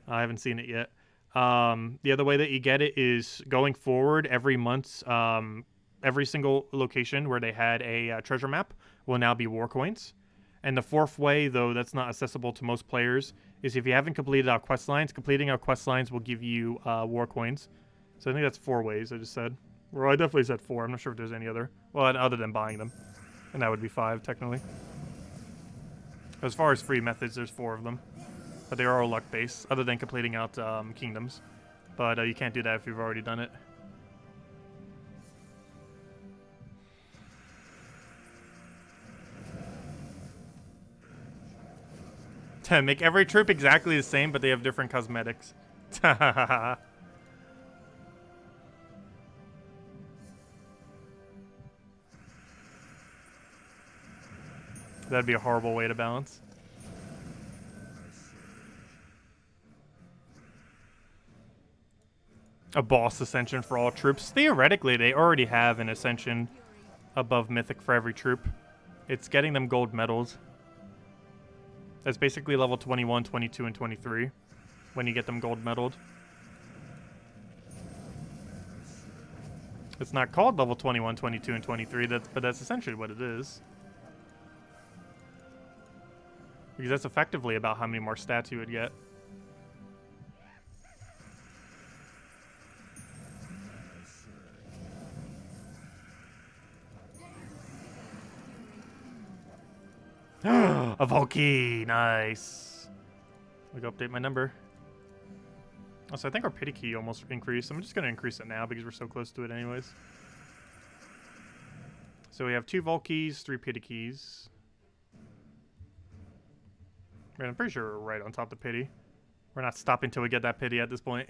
I haven't seen it yet. The other way that you get it is going forward every month. Every single location where they had a treasure map will now be war coins. And the fourth way, though that's not accessible to most players, is if you haven't completed our quest lines, completing our quest lines will give you war coins. So I think that's 4 ways I just said. Well, I definitely said 4. I'm not sure if there's any other. Well, other than buying them. And that would be 5, technically. As far as free methods, there's 4 of them. But they are all luck-based, other than completing out kingdoms. But you can't do that if you've already done it. To make every troop exactly the same, but they have different cosmetics. That'd be a horrible way to balance. A boss ascension for all troops. Theoretically, they already have an ascension above mythic for every troop. It's getting them gold medals. That's basically level 21, 22, and 23 when you get them gold medaled. It's not called level 21, 22, and 23, but that's essentially what it is. Because that's effectively about how many more stats you would get. A Valky, nice. We go update my number. Also, I think our pity key almost increased. I'm just going to increase it now because we're so close to it anyways. So we have 2 Valkys, 3 pity keys. Man, I'm pretty sure we're right on top of pity. We're not stopping till we get that pity at this point.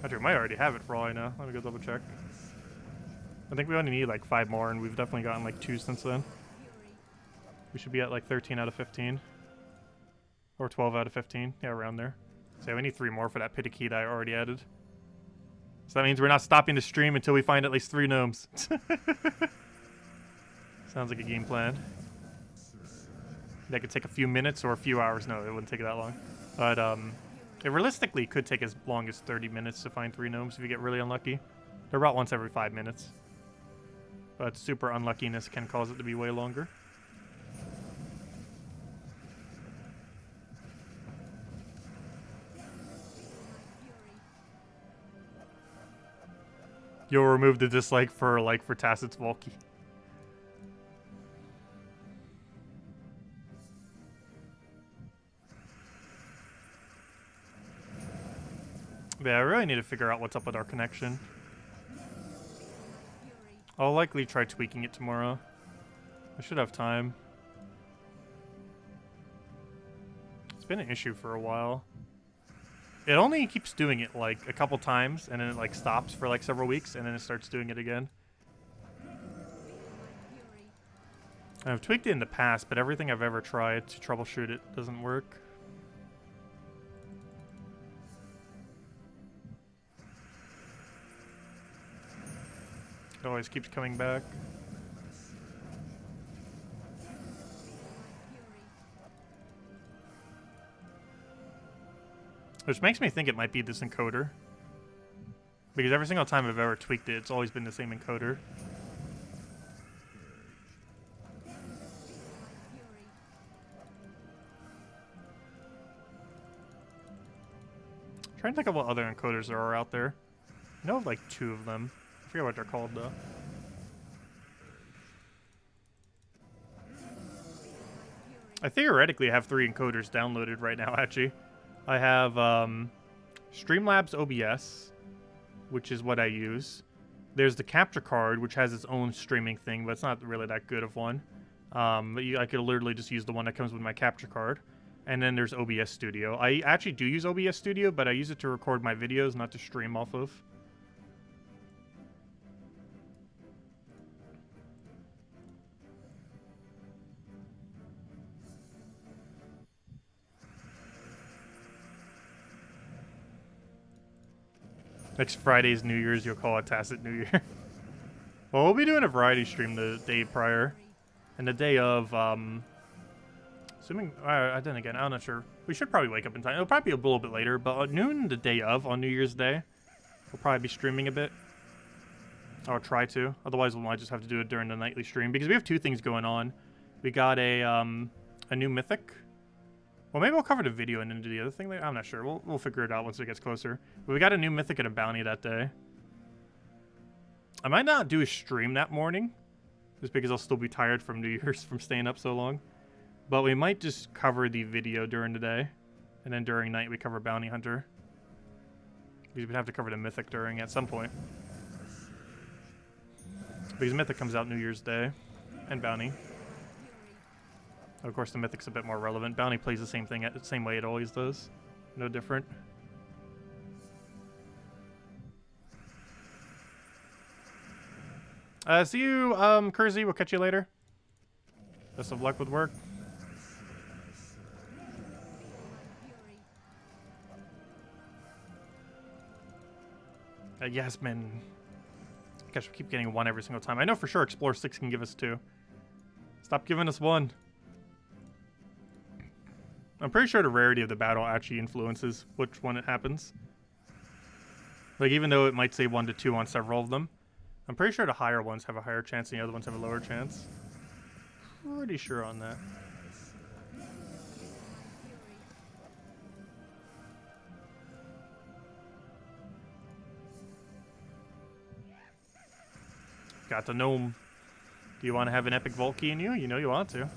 Actually, we might already have it for all I know. Let me go double check. I think we only need like 5 more, and we've definitely gotten like 2 since then. We should be at like 13 out of 15. Or 12 out of 15. Yeah, around there. So yeah, we need 3 more for that pity key that I already added. So that means we're not stopping the stream until we find at least 3 gnomes. Sounds like a game plan. That could take a few minutes or a few hours. No, it wouldn't take that long. But it realistically could take as long as 30 minutes to find 3 gnomes if you get really unlucky. They're about once every 5 minutes. But super unluckiness can cause it to be way longer. You'll remove the dislike for Tacet's Valky. Yeah, I really need to figure out what's up with our connection. I'll likely try tweaking it tomorrow. I should have time. It's been an issue for a while. It only keeps doing it like a couple times, and then it like stops for like several weeks, and then it starts doing it again. I've tweaked it in the past, but everything I've ever tried to troubleshoot it doesn't work. It always keeps coming back. Which makes me think it might be this encoder. Because every single time I've ever tweaked it, it's always been the same encoder. Trying to think of what other encoders there are out there. I know of like 2 of them. I forget what they're called though. I theoretically have 3 encoders downloaded right now, actually. I have Streamlabs OBS, which is what I use. There's the capture card, which has its own streaming thing, but it's not really that good of one. I could literally just use the one that comes with my capture card. And then there's OBS Studio. I actually do use OBS Studio, but I use it to record my videos, not to stream off of. Next Friday's New Year's, you'll call it Tacet New Year. Well, we'll be doing a variety stream the day prior. And the day of, assuming, then again, I'm not sure. We should probably wake up in time. It'll probably be a little bit later, but at noon the day of, on New Year's Day, we'll probably be streaming a bit. Or try to. Otherwise, we might just have to do it during the nightly stream. Because we have 2 things going on. We got a new mythic. Well, maybe we'll cover the video and then do the other thing later. I'm not sure. We'll figure it out once it gets closer. But we got a new mythic and a bounty that day. I might not do a stream that morning. Just because I'll still be tired from New Year's from staying up so long. But we might just cover the video during the day. And then during night we cover Bounty Hunter. Because we'd have to cover the Mythic during at some point. Because Mythic comes out New Year's Day. And Bounty. Of course the Mythic's a bit more relevant. Bounty plays the same thing, the same way it always does. No different. See you, Kurzy. We'll catch you later. Best of luck with work. Yasmin. Gosh, we keep getting 1 every single time. I know for sure Explore 6 can give us 2. Stop giving us 1. I'm pretty sure the rarity of the battle actually influences which one it happens. Like, even though it might say 1 to 2 on several of them, I'm pretty sure the higher ones have a higher chance and the other ones have a lower chance. Pretty sure on that. Got the gnome. Do you want to have an epic vault key in you? You know you want to.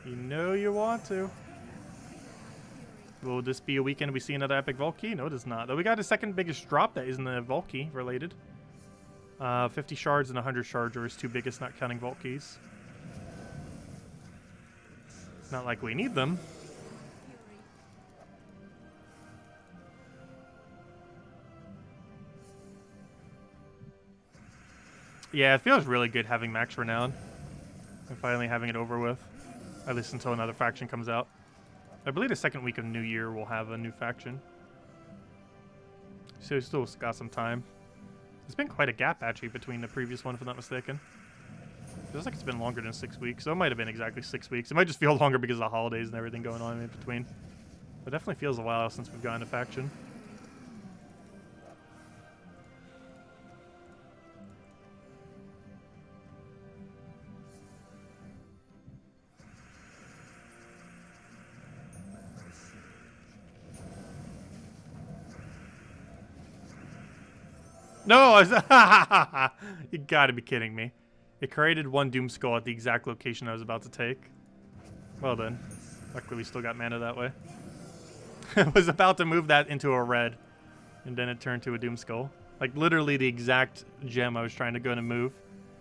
You know you want to. Will this be a weekend we see another epic vault key? No, it is not. Though we got a second biggest drop that isn't the vault key related. 50 shards and 100 shards are his 2 biggest, not counting vault keys. Not like we need them. Yeah, it feels really good having max renown and finally having it over with, at least until another faction comes out. I believe the second week of New Year we'll have a new faction, so we still got some time. There's been quite a gap actually between the previous one, if I'm not mistaken. Feels like it's been longer than 6 weeks, so it might have been exactly 6 weeks. It might just feel longer because of the holidays and everything going on in between. But it definitely feels a while since we've gotten a faction. No, you gotta be kidding me. It created 1 Doom Skull at the exact location I was about to take. Well then. Luckily we still got mana that way. I was about to move that into a red. And then it turned to a Doom Skull. Like literally the exact gem I was trying to go to move.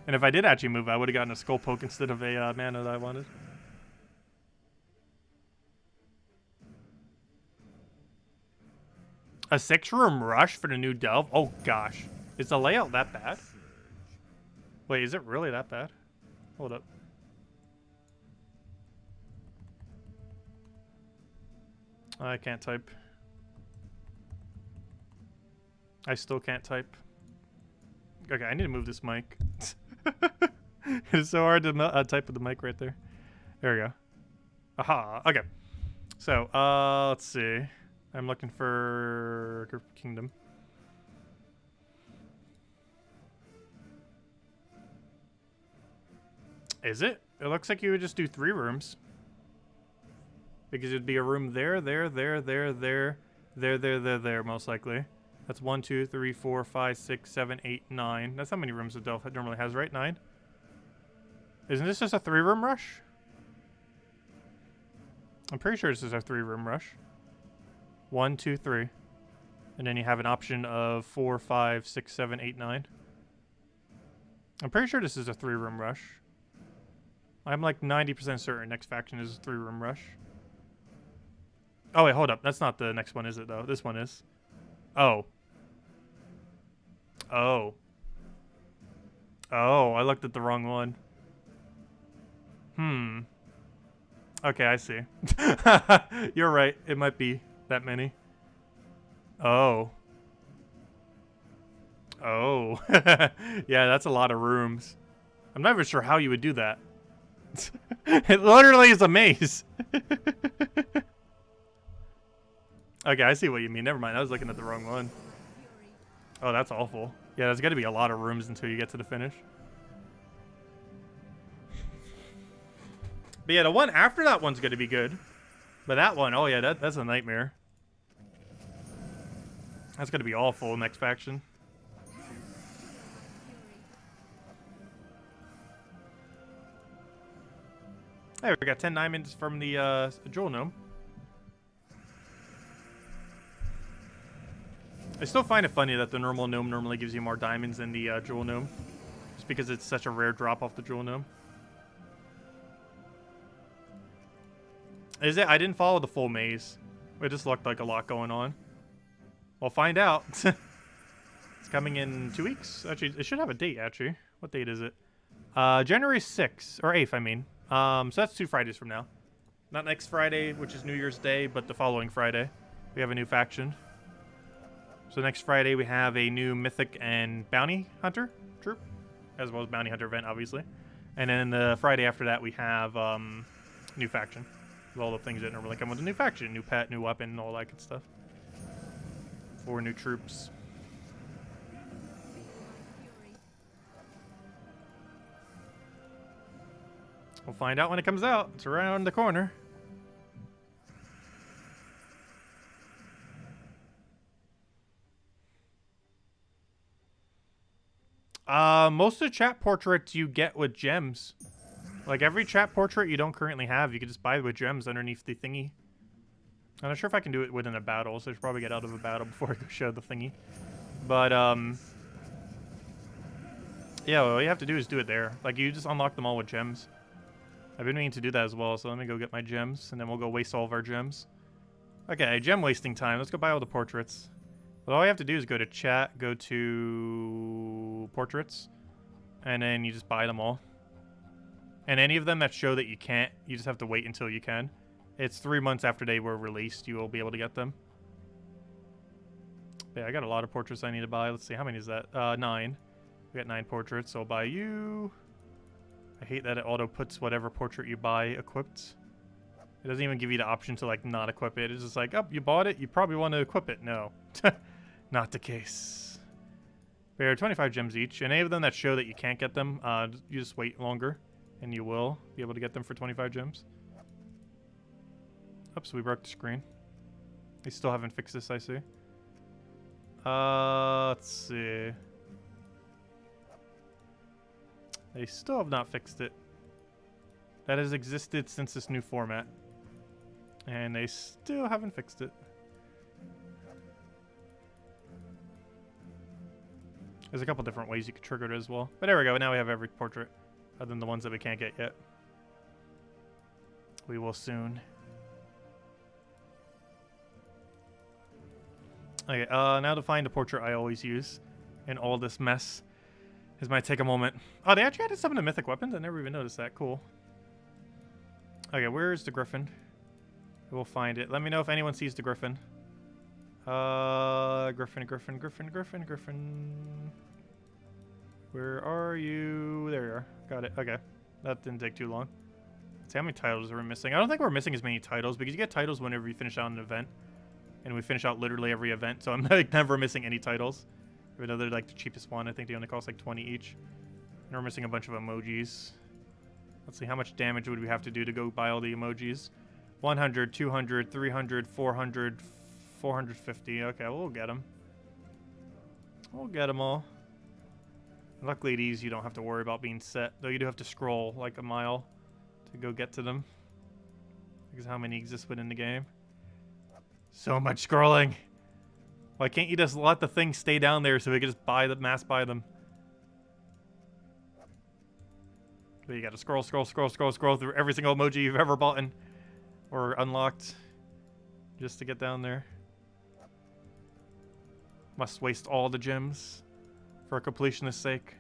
And if I did actually move, I would have gotten a Skull Poke instead of a mana that I wanted. A 6-room rush for the new Delve? Oh gosh. Is the layout that bad? Wait, is it really that bad? Hold up. I can't type. I still can't type. Okay, I need to move this mic. It's so hard to type with the mic right there. There we go. Aha. Okay. So, let's see. I'm looking for Group Kingdom. Is it? It looks like you would just do 3 rooms. Because it'd be a room there, there, most likely. That's 1, 2, 3, 4, 5, 6, 7, 8, 9. That's how many rooms the Delph normally has, right? 9? Isn't this just a 3-room rush? I'm pretty sure this is a 3-room rush. 1, 2, 3. And then you have an option of 4, 5, 6, 7, 8, 9. I'm pretty sure this is a 3-room rush. I'm like 90% certain next faction is a 3-room rush. Oh wait, hold up. That's not the next one, is it though? This one is. Oh. Oh. Oh, I looked at the wrong one. Okay, I see. You're right. It might be that many. Oh. Oh. Yeah, that's a lot of rooms. I'm not even sure how you would do that. It literally is a maze. Okay, I see what you mean. Never mind. I was looking at the wrong one. Oh, that's awful. Yeah, there's got to be a lot of rooms until you get to the finish. But yeah, the one after that one's going to be good. But that one, oh yeah, that's a nightmare. That's going to be awful next faction. Hey, we got 10 diamonds from the Jewel Gnome. I still find it funny that the normal gnome normally gives you more diamonds than the Jewel Gnome. Just because it's such a rare drop off the Jewel Gnome. Is it? I didn't follow the full maze. It just looked like a lot going on. We'll find out. It's coming in 2 weeks. Actually, it should have a date, actually. What date is it? January 6th. Or 8th, I mean. So that's 2 Fridays from now. Not next Friday, which is New Year's Day, but the following Friday. We have a new faction. So next Friday, we have a new Mythic and Bounty Hunter troop. As well as Bounty Hunter event, obviously. And then the Friday after that, we have new faction. With all the things that normally come with a new faction. New pet, new weapon, and all that good stuff. 4 new troops. We'll find out when it comes out. It's around the corner. Most of the chat portraits you get with gems. Like every chat portrait you don't currently have, you can just buy with gems underneath the thingy. I'm not sure if I can do it within a battle, so I should probably get out of a battle before I go show the thingy. But, yeah, all you have to do is do it there. Like, you just unlock them all with gems. I've been meaning to do that as well, so let me go get my gems, and then we'll go waste all of our gems. Okay, gem wasting time. Let's go buy all the portraits. But all you have to do is go to chat, go to portraits, and then you just buy them all. And any of them that show that you can't, you just have to wait until you can. It's 3 months after they were released, you will be able to get them. Yeah, I got a lot of portraits I need to buy. Let's see, how many is that? 9. We got 9 portraits, so I'll buy you. I hate that it auto puts whatever portrait you buy equipped. It doesn't even give you the option to, like, not equip it. It's just like, oh, you bought it, you probably want to equip it. No. Not the case. There are 25 gems each, and any of them that show that you can't get them, you just wait longer, and you will be able to get them for 25 gems. Oops, we broke the screen. They still haven't fixed this, I see. Let's see. They still have not fixed it. That has existed since this new format. And they still haven't fixed it. There's a couple different ways you could trigger it as well. But there we go, now we have every portrait. Other than the ones that we can't get yet. We will soon. Okay, now to find the portrait I always use in all this mess. This might take a moment. Oh, they actually added some of the mythic weapons? I never even noticed that. Cool. Okay, where's the griffin? We'll find it. Let me know if anyone sees the griffin. Griffin. Where are you? There you are. Got it. Okay. That didn't take too long. Let's see how many titles are we missing. I don't think we're missing as many titles because you get titles whenever you finish out an event. And we finish out literally every event, so I'm like never missing any titles. Even though they're like the cheapest one, I think they only cost like 20 each. And we're missing a bunch of emojis. Let's see, how much damage would we have to do to go buy all the emojis? 100, 200, 300, 400, 450. Okay, we'll get them. We'll get them all. Luckily these you don't have to worry about being set, though you do have to scroll like a mile to go get to them. Because how many exist within the game? So much scrolling. Why can't you just let the thing stay down there so we can just buy the mass buy them? But you gotta scroll through every single emoji you've ever bought or unlocked just to get down there. Must waste all the gems for completionist's sake.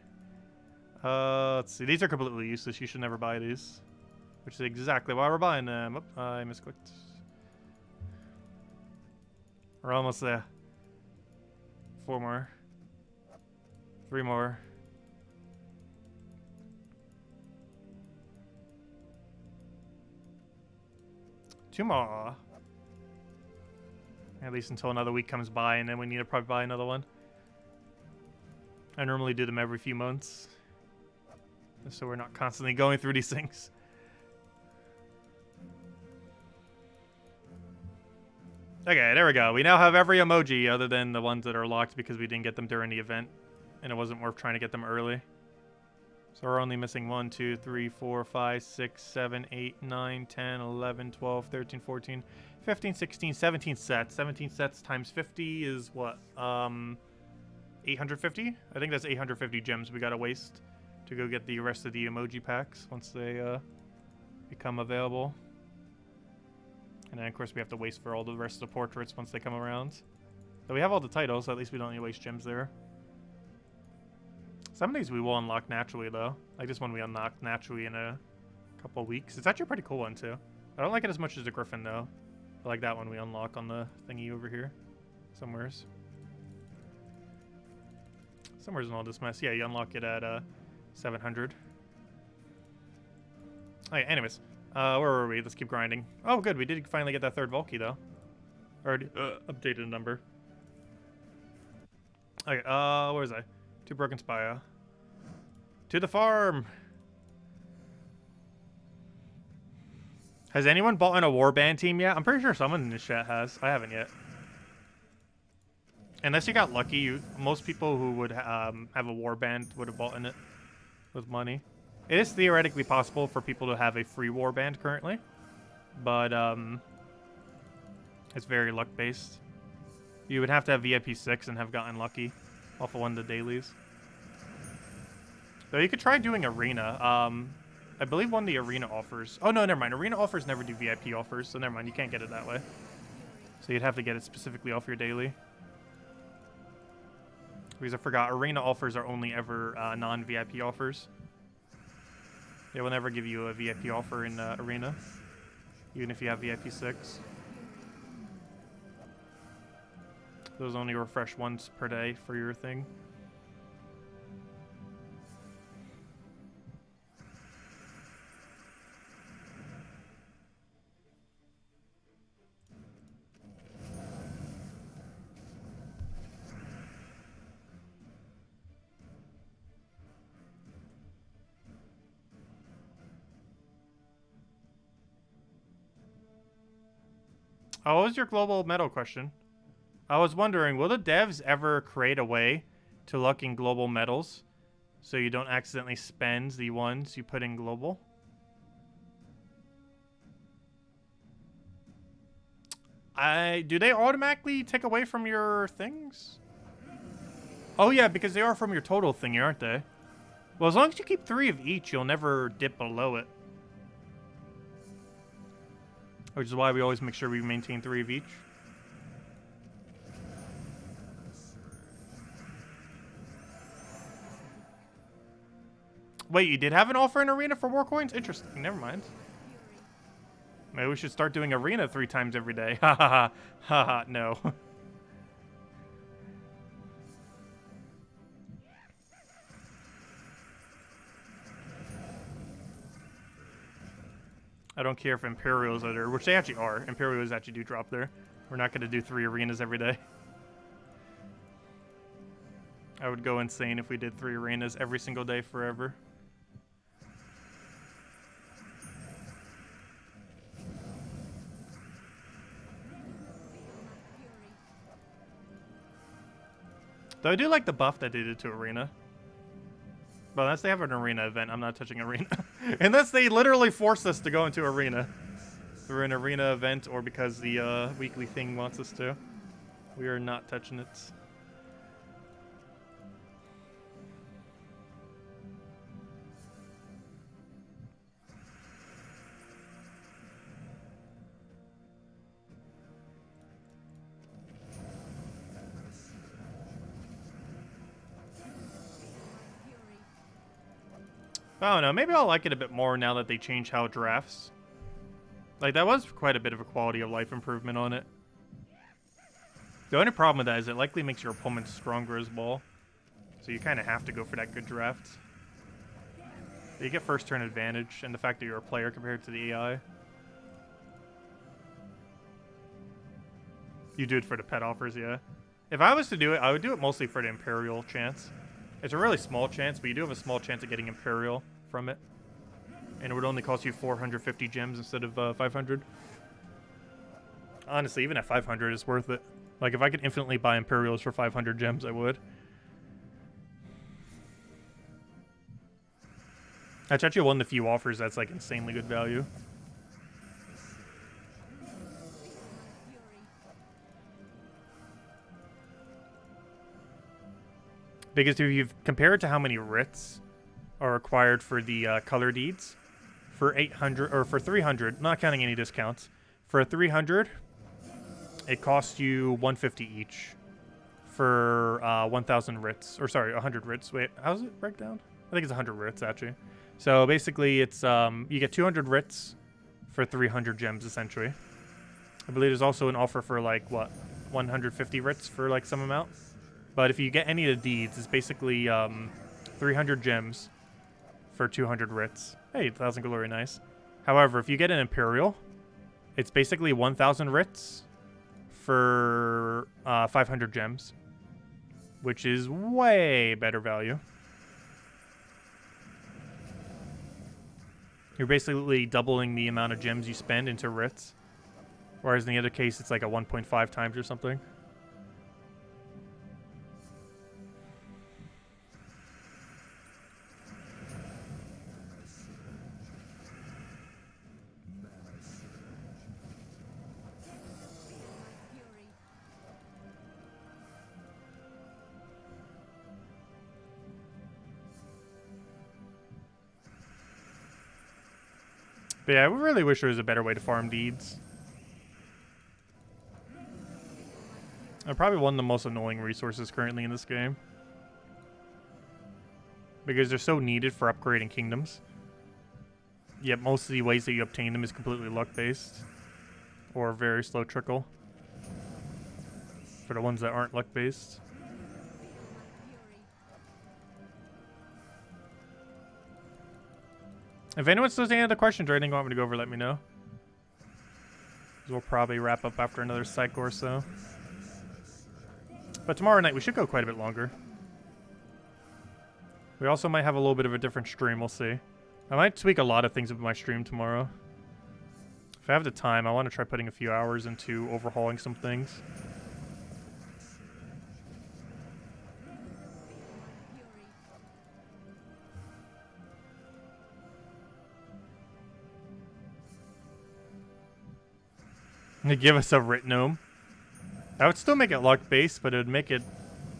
Let's see. These are completely useless. You should never buy these. Which is exactly why we're buying them. Oh, I misclicked. We're almost there. 4 more. 3 more. Two more. At least until another week comes by, and then we need to probably buy another one. I normally do them every few months, so we're not constantly going through these things. Okay, there we go. We now have every emoji other than the ones that are locked because we didn't get them during the event, and it wasn't worth trying to get them early. So we're only missing 1, 2, 3, 4, 5, 6, 7, 8, 9, 10, 11, 12, 13, 14, 15, 16, 17 sets. 17 sets times 50 is what? 850? I think that's 850 gems we gotta waste to go get the rest of the emoji packs once they become available. And then of course we have to waste for all the rest of the portraits once they come around. So we have all the titles, so at least we don't need to waste gems there. Some of these we will unlock naturally, though. Like this one we unlocked naturally in a couple of weeks. It's actually a pretty cool one, too. I don't like it as much as the Griffin, though. I like that one we unlock on the thingy over here. Somewheres. Somewheres in all this mess. Yeah, you unlock it at 700. Okay, anyways. Where were we? Let's keep grinding. Oh, good. We did finally get that third Volky, though. Already updated number. Okay, where was I? To Broken Spire. To the farm! Has anyone bought in a warband team yet? I'm pretty sure someone in the chat has. I haven't yet. Unless you got lucky, most people who would have a warband would have bought in it with money. It is theoretically possible for people to have a free warband currently, but it's very luck-based. You would have to have VIP 6 and have gotten lucky off of one of the dailies. Though you could try doing arena. I believe one of the arena offers. Oh no, never mind. Arena offers never do VIP offers, so never mind. You can't get it that way. So you'd have to get it specifically off your daily. Because I forgot, arena offers are only ever non-VIP offers. They will never give you a VIP offer in arena, even if you have VIP 6. Those only refresh once per day for your thing. Oh, what was your global medal question? I was wondering, will the devs ever create a way to luck in global medals so you don't accidentally spend the ones you put in global? Do they automatically take away from your things? Oh yeah, because they are from your total thingy, aren't they? Well, as long as you keep 3 of each, you'll never dip below it. Which is why we always make sure we maintain 3 of each. Wait, you did have an offer in arena for war coins? Interesting, never mind. Maybe we should start doing arena 3 times every day. Ha ha ha. Ha ha, no. I don't care if Imperials are there, which they actually are. Imperials actually do drop there. We're not going to do 3 arenas every day. I would go insane if we did 3 arenas every single day forever. Though I do like the buff that they did to arena. But unless they have an arena event, I'm not touching arena. Unless they literally force us to go into arena. Through an arena event or because the weekly thing wants us to. We are not touching it. I don't know, maybe I'll like it a bit more now that they changed how it drafts. Like, that was quite a bit of a quality of life improvement on it. The only problem with that is it likely makes your opponent stronger as well. So you kind of have to go for that good draft. You get first turn advantage, and the fact that you're a player compared to the AI. You do it for the pet offers, yeah. If I was to do it, I would do it mostly for the Imperial chance. It's a really small chance, but you do have a small chance of getting Imperial from it. And it would only cost you 450 gems instead of 500. Honestly, even at 500, it's worth it. Like, if I could infinitely buy Imperials for 500 gems, I would. That's actually one of the few offers that's like insanely good value. Because if you compare it to how many writs are required for the color deeds, for 800 or for 300, not counting any discounts, for 300, it costs you 150 each for 1,000 writs, or sorry, 100 writs. Wait, how does it break down? I think it's 100 writs actually. So basically, it's you get 200 writs for 300 gems essentially. I believe there's also an offer for like what 150 writs for like some amount. But if you get any of the deeds, it's basically 300 gems for 200 writs. Hey, 1,000 glory, nice. However, if you get an Imperial, it's basically 1,000 writs for 500 gems, which is way better value. You're basically doubling the amount of gems you spend into writs, whereas in the other case, it's like a 1.5 times or something. But yeah, I really wish there was a better way to farm deeds. They're probably one of the most annoying resources currently in this game, because they're so needed for upgrading kingdoms. Yet most of the ways that you obtain them is completely luck-based, or very slow trickle for the ones that aren't luck-based. If anyone still has any other questions or anything you want me to go over, let me know. We'll probably wrap up after another cycle or so. But tomorrow night we should go quite a bit longer. We also might have a little bit of a different stream, we'll see. I might tweak a lot of things with my stream tomorrow. If I have the time, I want to try putting a few hours into overhauling some things. They give us a writ gnome. I would still make it luck-based, but it would make it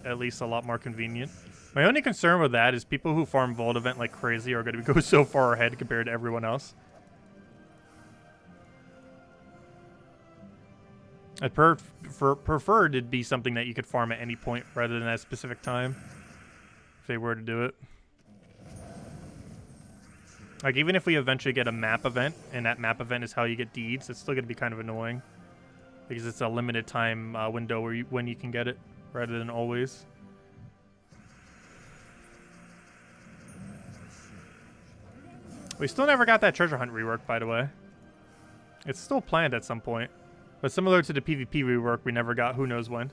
at least a lot more convenient. My only concern with that is people who farm Vault Event like crazy are going to go so far ahead compared to everyone else. I'd preferred it'd be something that you could farm at any point rather than at a specific time, if they were to do it. Like, even if we eventually get a map event, and that map event is how you get deeds, it's still going to be kind of annoying. Because it's a limited time window where when you can get it, rather than always. We still never got that treasure hunt rework, by the way. It's still planned at some point. But similar to the PvP rework, we never got who knows when.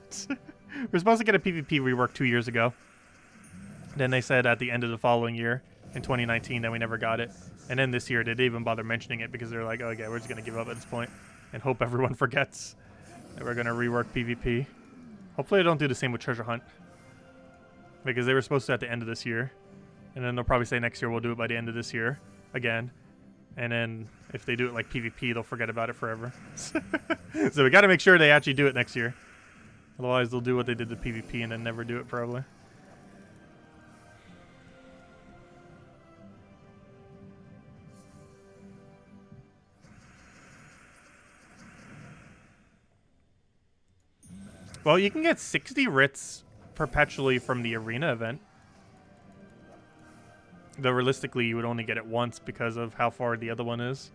We're supposed to get a PvP rework 2 years ago. Then they said at the end of the following year, in 2019, that we never got it. And then this year, they didn't even bother mentioning it because they're like, oh, okay, we're just going to give up at this point and hope everyone forgets that we're going to rework PvP. Hopefully they don't do the same with treasure hunt, because they were supposed to at the end of this year. And then they'll probably say next year we'll do it by the end of this year again. And then if they do it like PvP, they'll forget about it forever. So we got to make sure they actually do it next year. Otherwise, they'll do what they did to PvP and then never do it probably. Well, you can get 60 writs perpetually from the arena event. Though realistically, you would only get it once because of how far the other one is.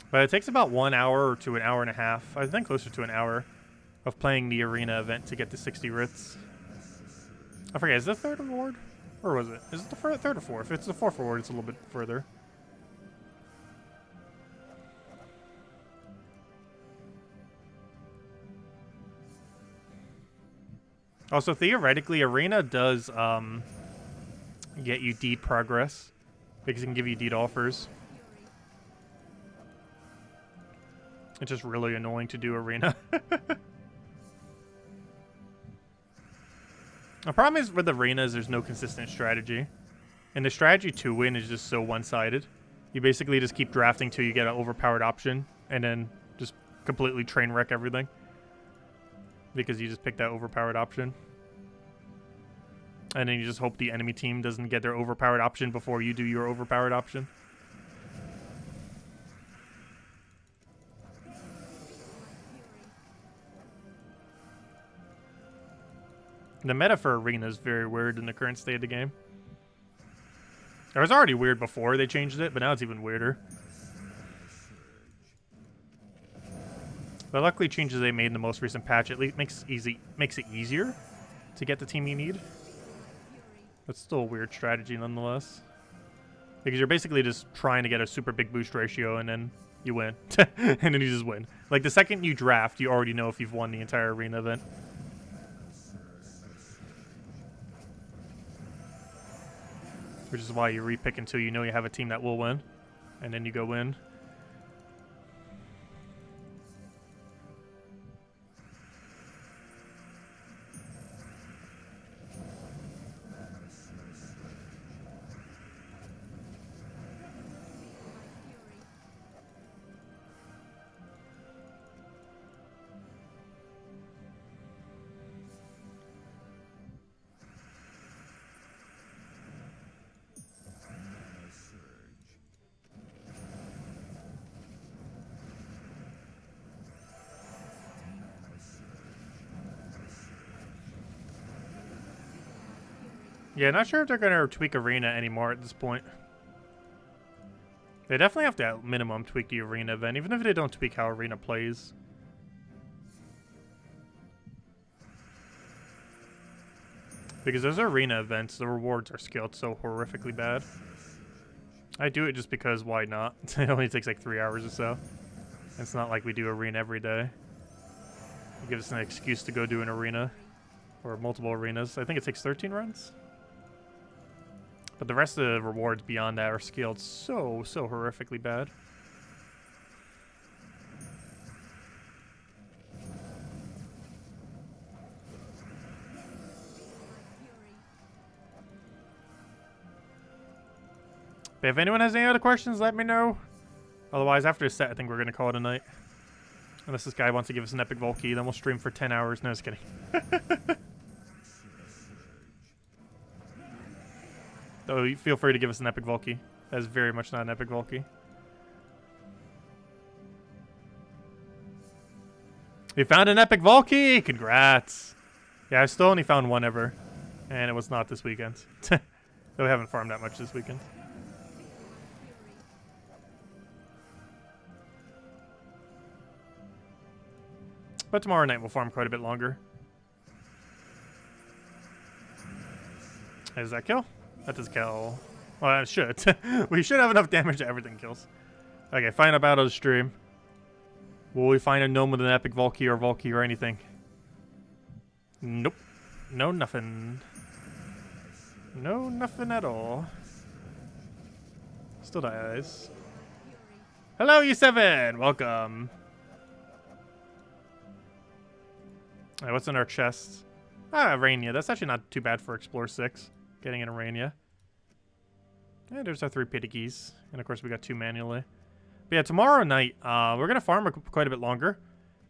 But it takes about 1 hour to an hour and a half, I think closer to an hour, of playing the arena event to get to 60 writs. I forget, is it the third reward? Or was it? Is it the third or fourth? If it's the fourth reward, it's a little bit further. Also, theoretically, Arena does get you deed progress, because it can give you deed offers. It's just really annoying to do Arena. The problem is with arenas, there's no consistent strategy. And the strategy to win is just so one-sided. You basically just keep drafting till you get an overpowered option, and then just completely train wreck everything. Because you just pick that overpowered option. And then you just hope the enemy team doesn't get their overpowered option before you do your overpowered option. The meta for arena is very weird in the current state of the game. It was already weird before they changed it, but now it's even weirder. But luckily, changes they made in the most recent patch at least makes it easier to get the team you need. But still a weird strategy nonetheless. Because you're basically just trying to get a super big boost ratio and then you win. And then you just win. Like the second you draft, you already know if you've won the entire arena event. Which is why you repick until you know you have a team that will win. And then you go win. Yeah, not sure if they're going to tweak arena anymore at this point. They definitely have to at minimum tweak the arena event, even if they don't tweak how arena plays. Because those arena events, the rewards are scaled so horrifically bad. I do it just because why not? It only takes like 3 hours or so. It's not like we do arena every day. It gives us an excuse to go do an arena. Or multiple arenas. I think it takes 13 runs. But the rest of the rewards beyond that are scaled so horrifically bad. But if anyone has any other questions, let me know. Otherwise, after this set, I think we're going to call it a night. Unless this guy wants to give us an epic Volkey, then we'll stream for 10 hours. No, just kidding. So feel free to give us an epic Volkey. That is very much not an epic Volkey. We found an epic Volkey! Congrats! Yeah, I still only found one ever. And it was not this weekend. Though we haven't farmed that much this weekend. But tomorrow night we'll farm quite a bit longer. Does that kill? That does kill. Well, it should. We should have enough damage that everything kills. Okay, find up out of the stream. Will we find a gnome with an epic Volkey or anything? Nope. No nothing. No nothing at all. Still dies. Hello, U7! Welcome. Alright, what's in our chest? Ah, Rania. That's actually not too bad for Explore 6. Getting an Rania. And there's our 3 Pidgeys. And of course we got 2 manually. But yeah, tomorrow night, we're going to farm quite a bit longer.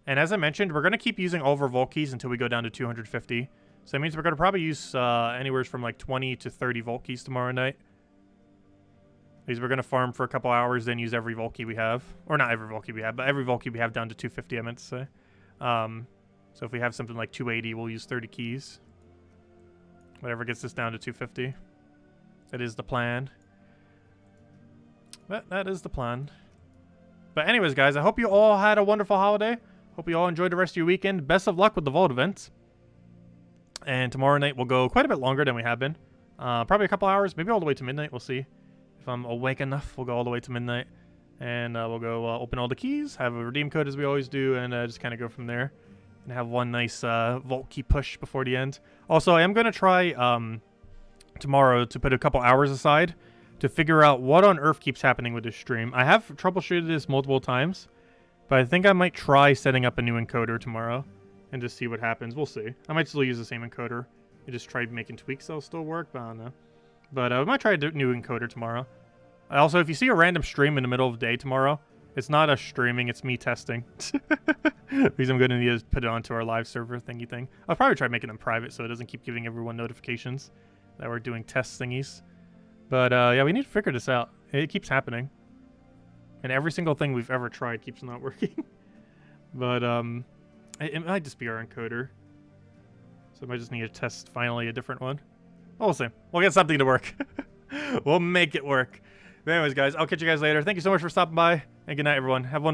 And as I mentioned, we're going to keep using all of our Volkeys until we go down to 250. So that means we're going to probably use anywhere from like 20 to 30 Volkeys tomorrow night. Because we're going to farm for a couple hours, then use every Volkey we have. Or not every Volkey we have, but every Volkey we have down to 250, I meant to say. So if we have something like 280, we'll use 30 keys. Whatever gets us down to 250. That is the plan. That is the plan. But anyways, guys, I hope you all had a wonderful holiday. Hope you all enjoyed the rest of your weekend. Best of luck with the Vault events. And tomorrow night we'll go quite a bit longer than we have been. Probably a couple hours, maybe all the way to midnight. We'll see. If I'm awake enough, we'll go all the way to midnight. And we'll go open all the keys, have a redeem code as we always do, and just kind of go from there. And have one nice vault key push before the end. Also, I am going to try tomorrow to put a couple hours aside to figure out what on earth keeps happening with this stream. I have troubleshooted this multiple times, but I think I might try setting up a new encoder tomorrow and just see what happens. We'll see. I might still use the same encoder I just tried making tweaks that'll still work, but I don't know. But we might try a new encoder tomorrow. Also, if you see a random stream in the middle of the day tomorrow, it's not us streaming, it's me testing. Because I'm going to need to put it onto our live server thingy thing. I'll probably try making them private so it doesn't keep giving everyone notifications that we're doing test thingies. But yeah, we need to figure this out. It keeps happening. And every single thing we've ever tried keeps not working. But it might just be our encoder. So I might just need to test finally a different one. Well, we'll see. We'll get something to work. We'll make it work. But anyways, guys, I'll catch you guys later. Thank you so much for stopping by. And good night, everyone. Have one.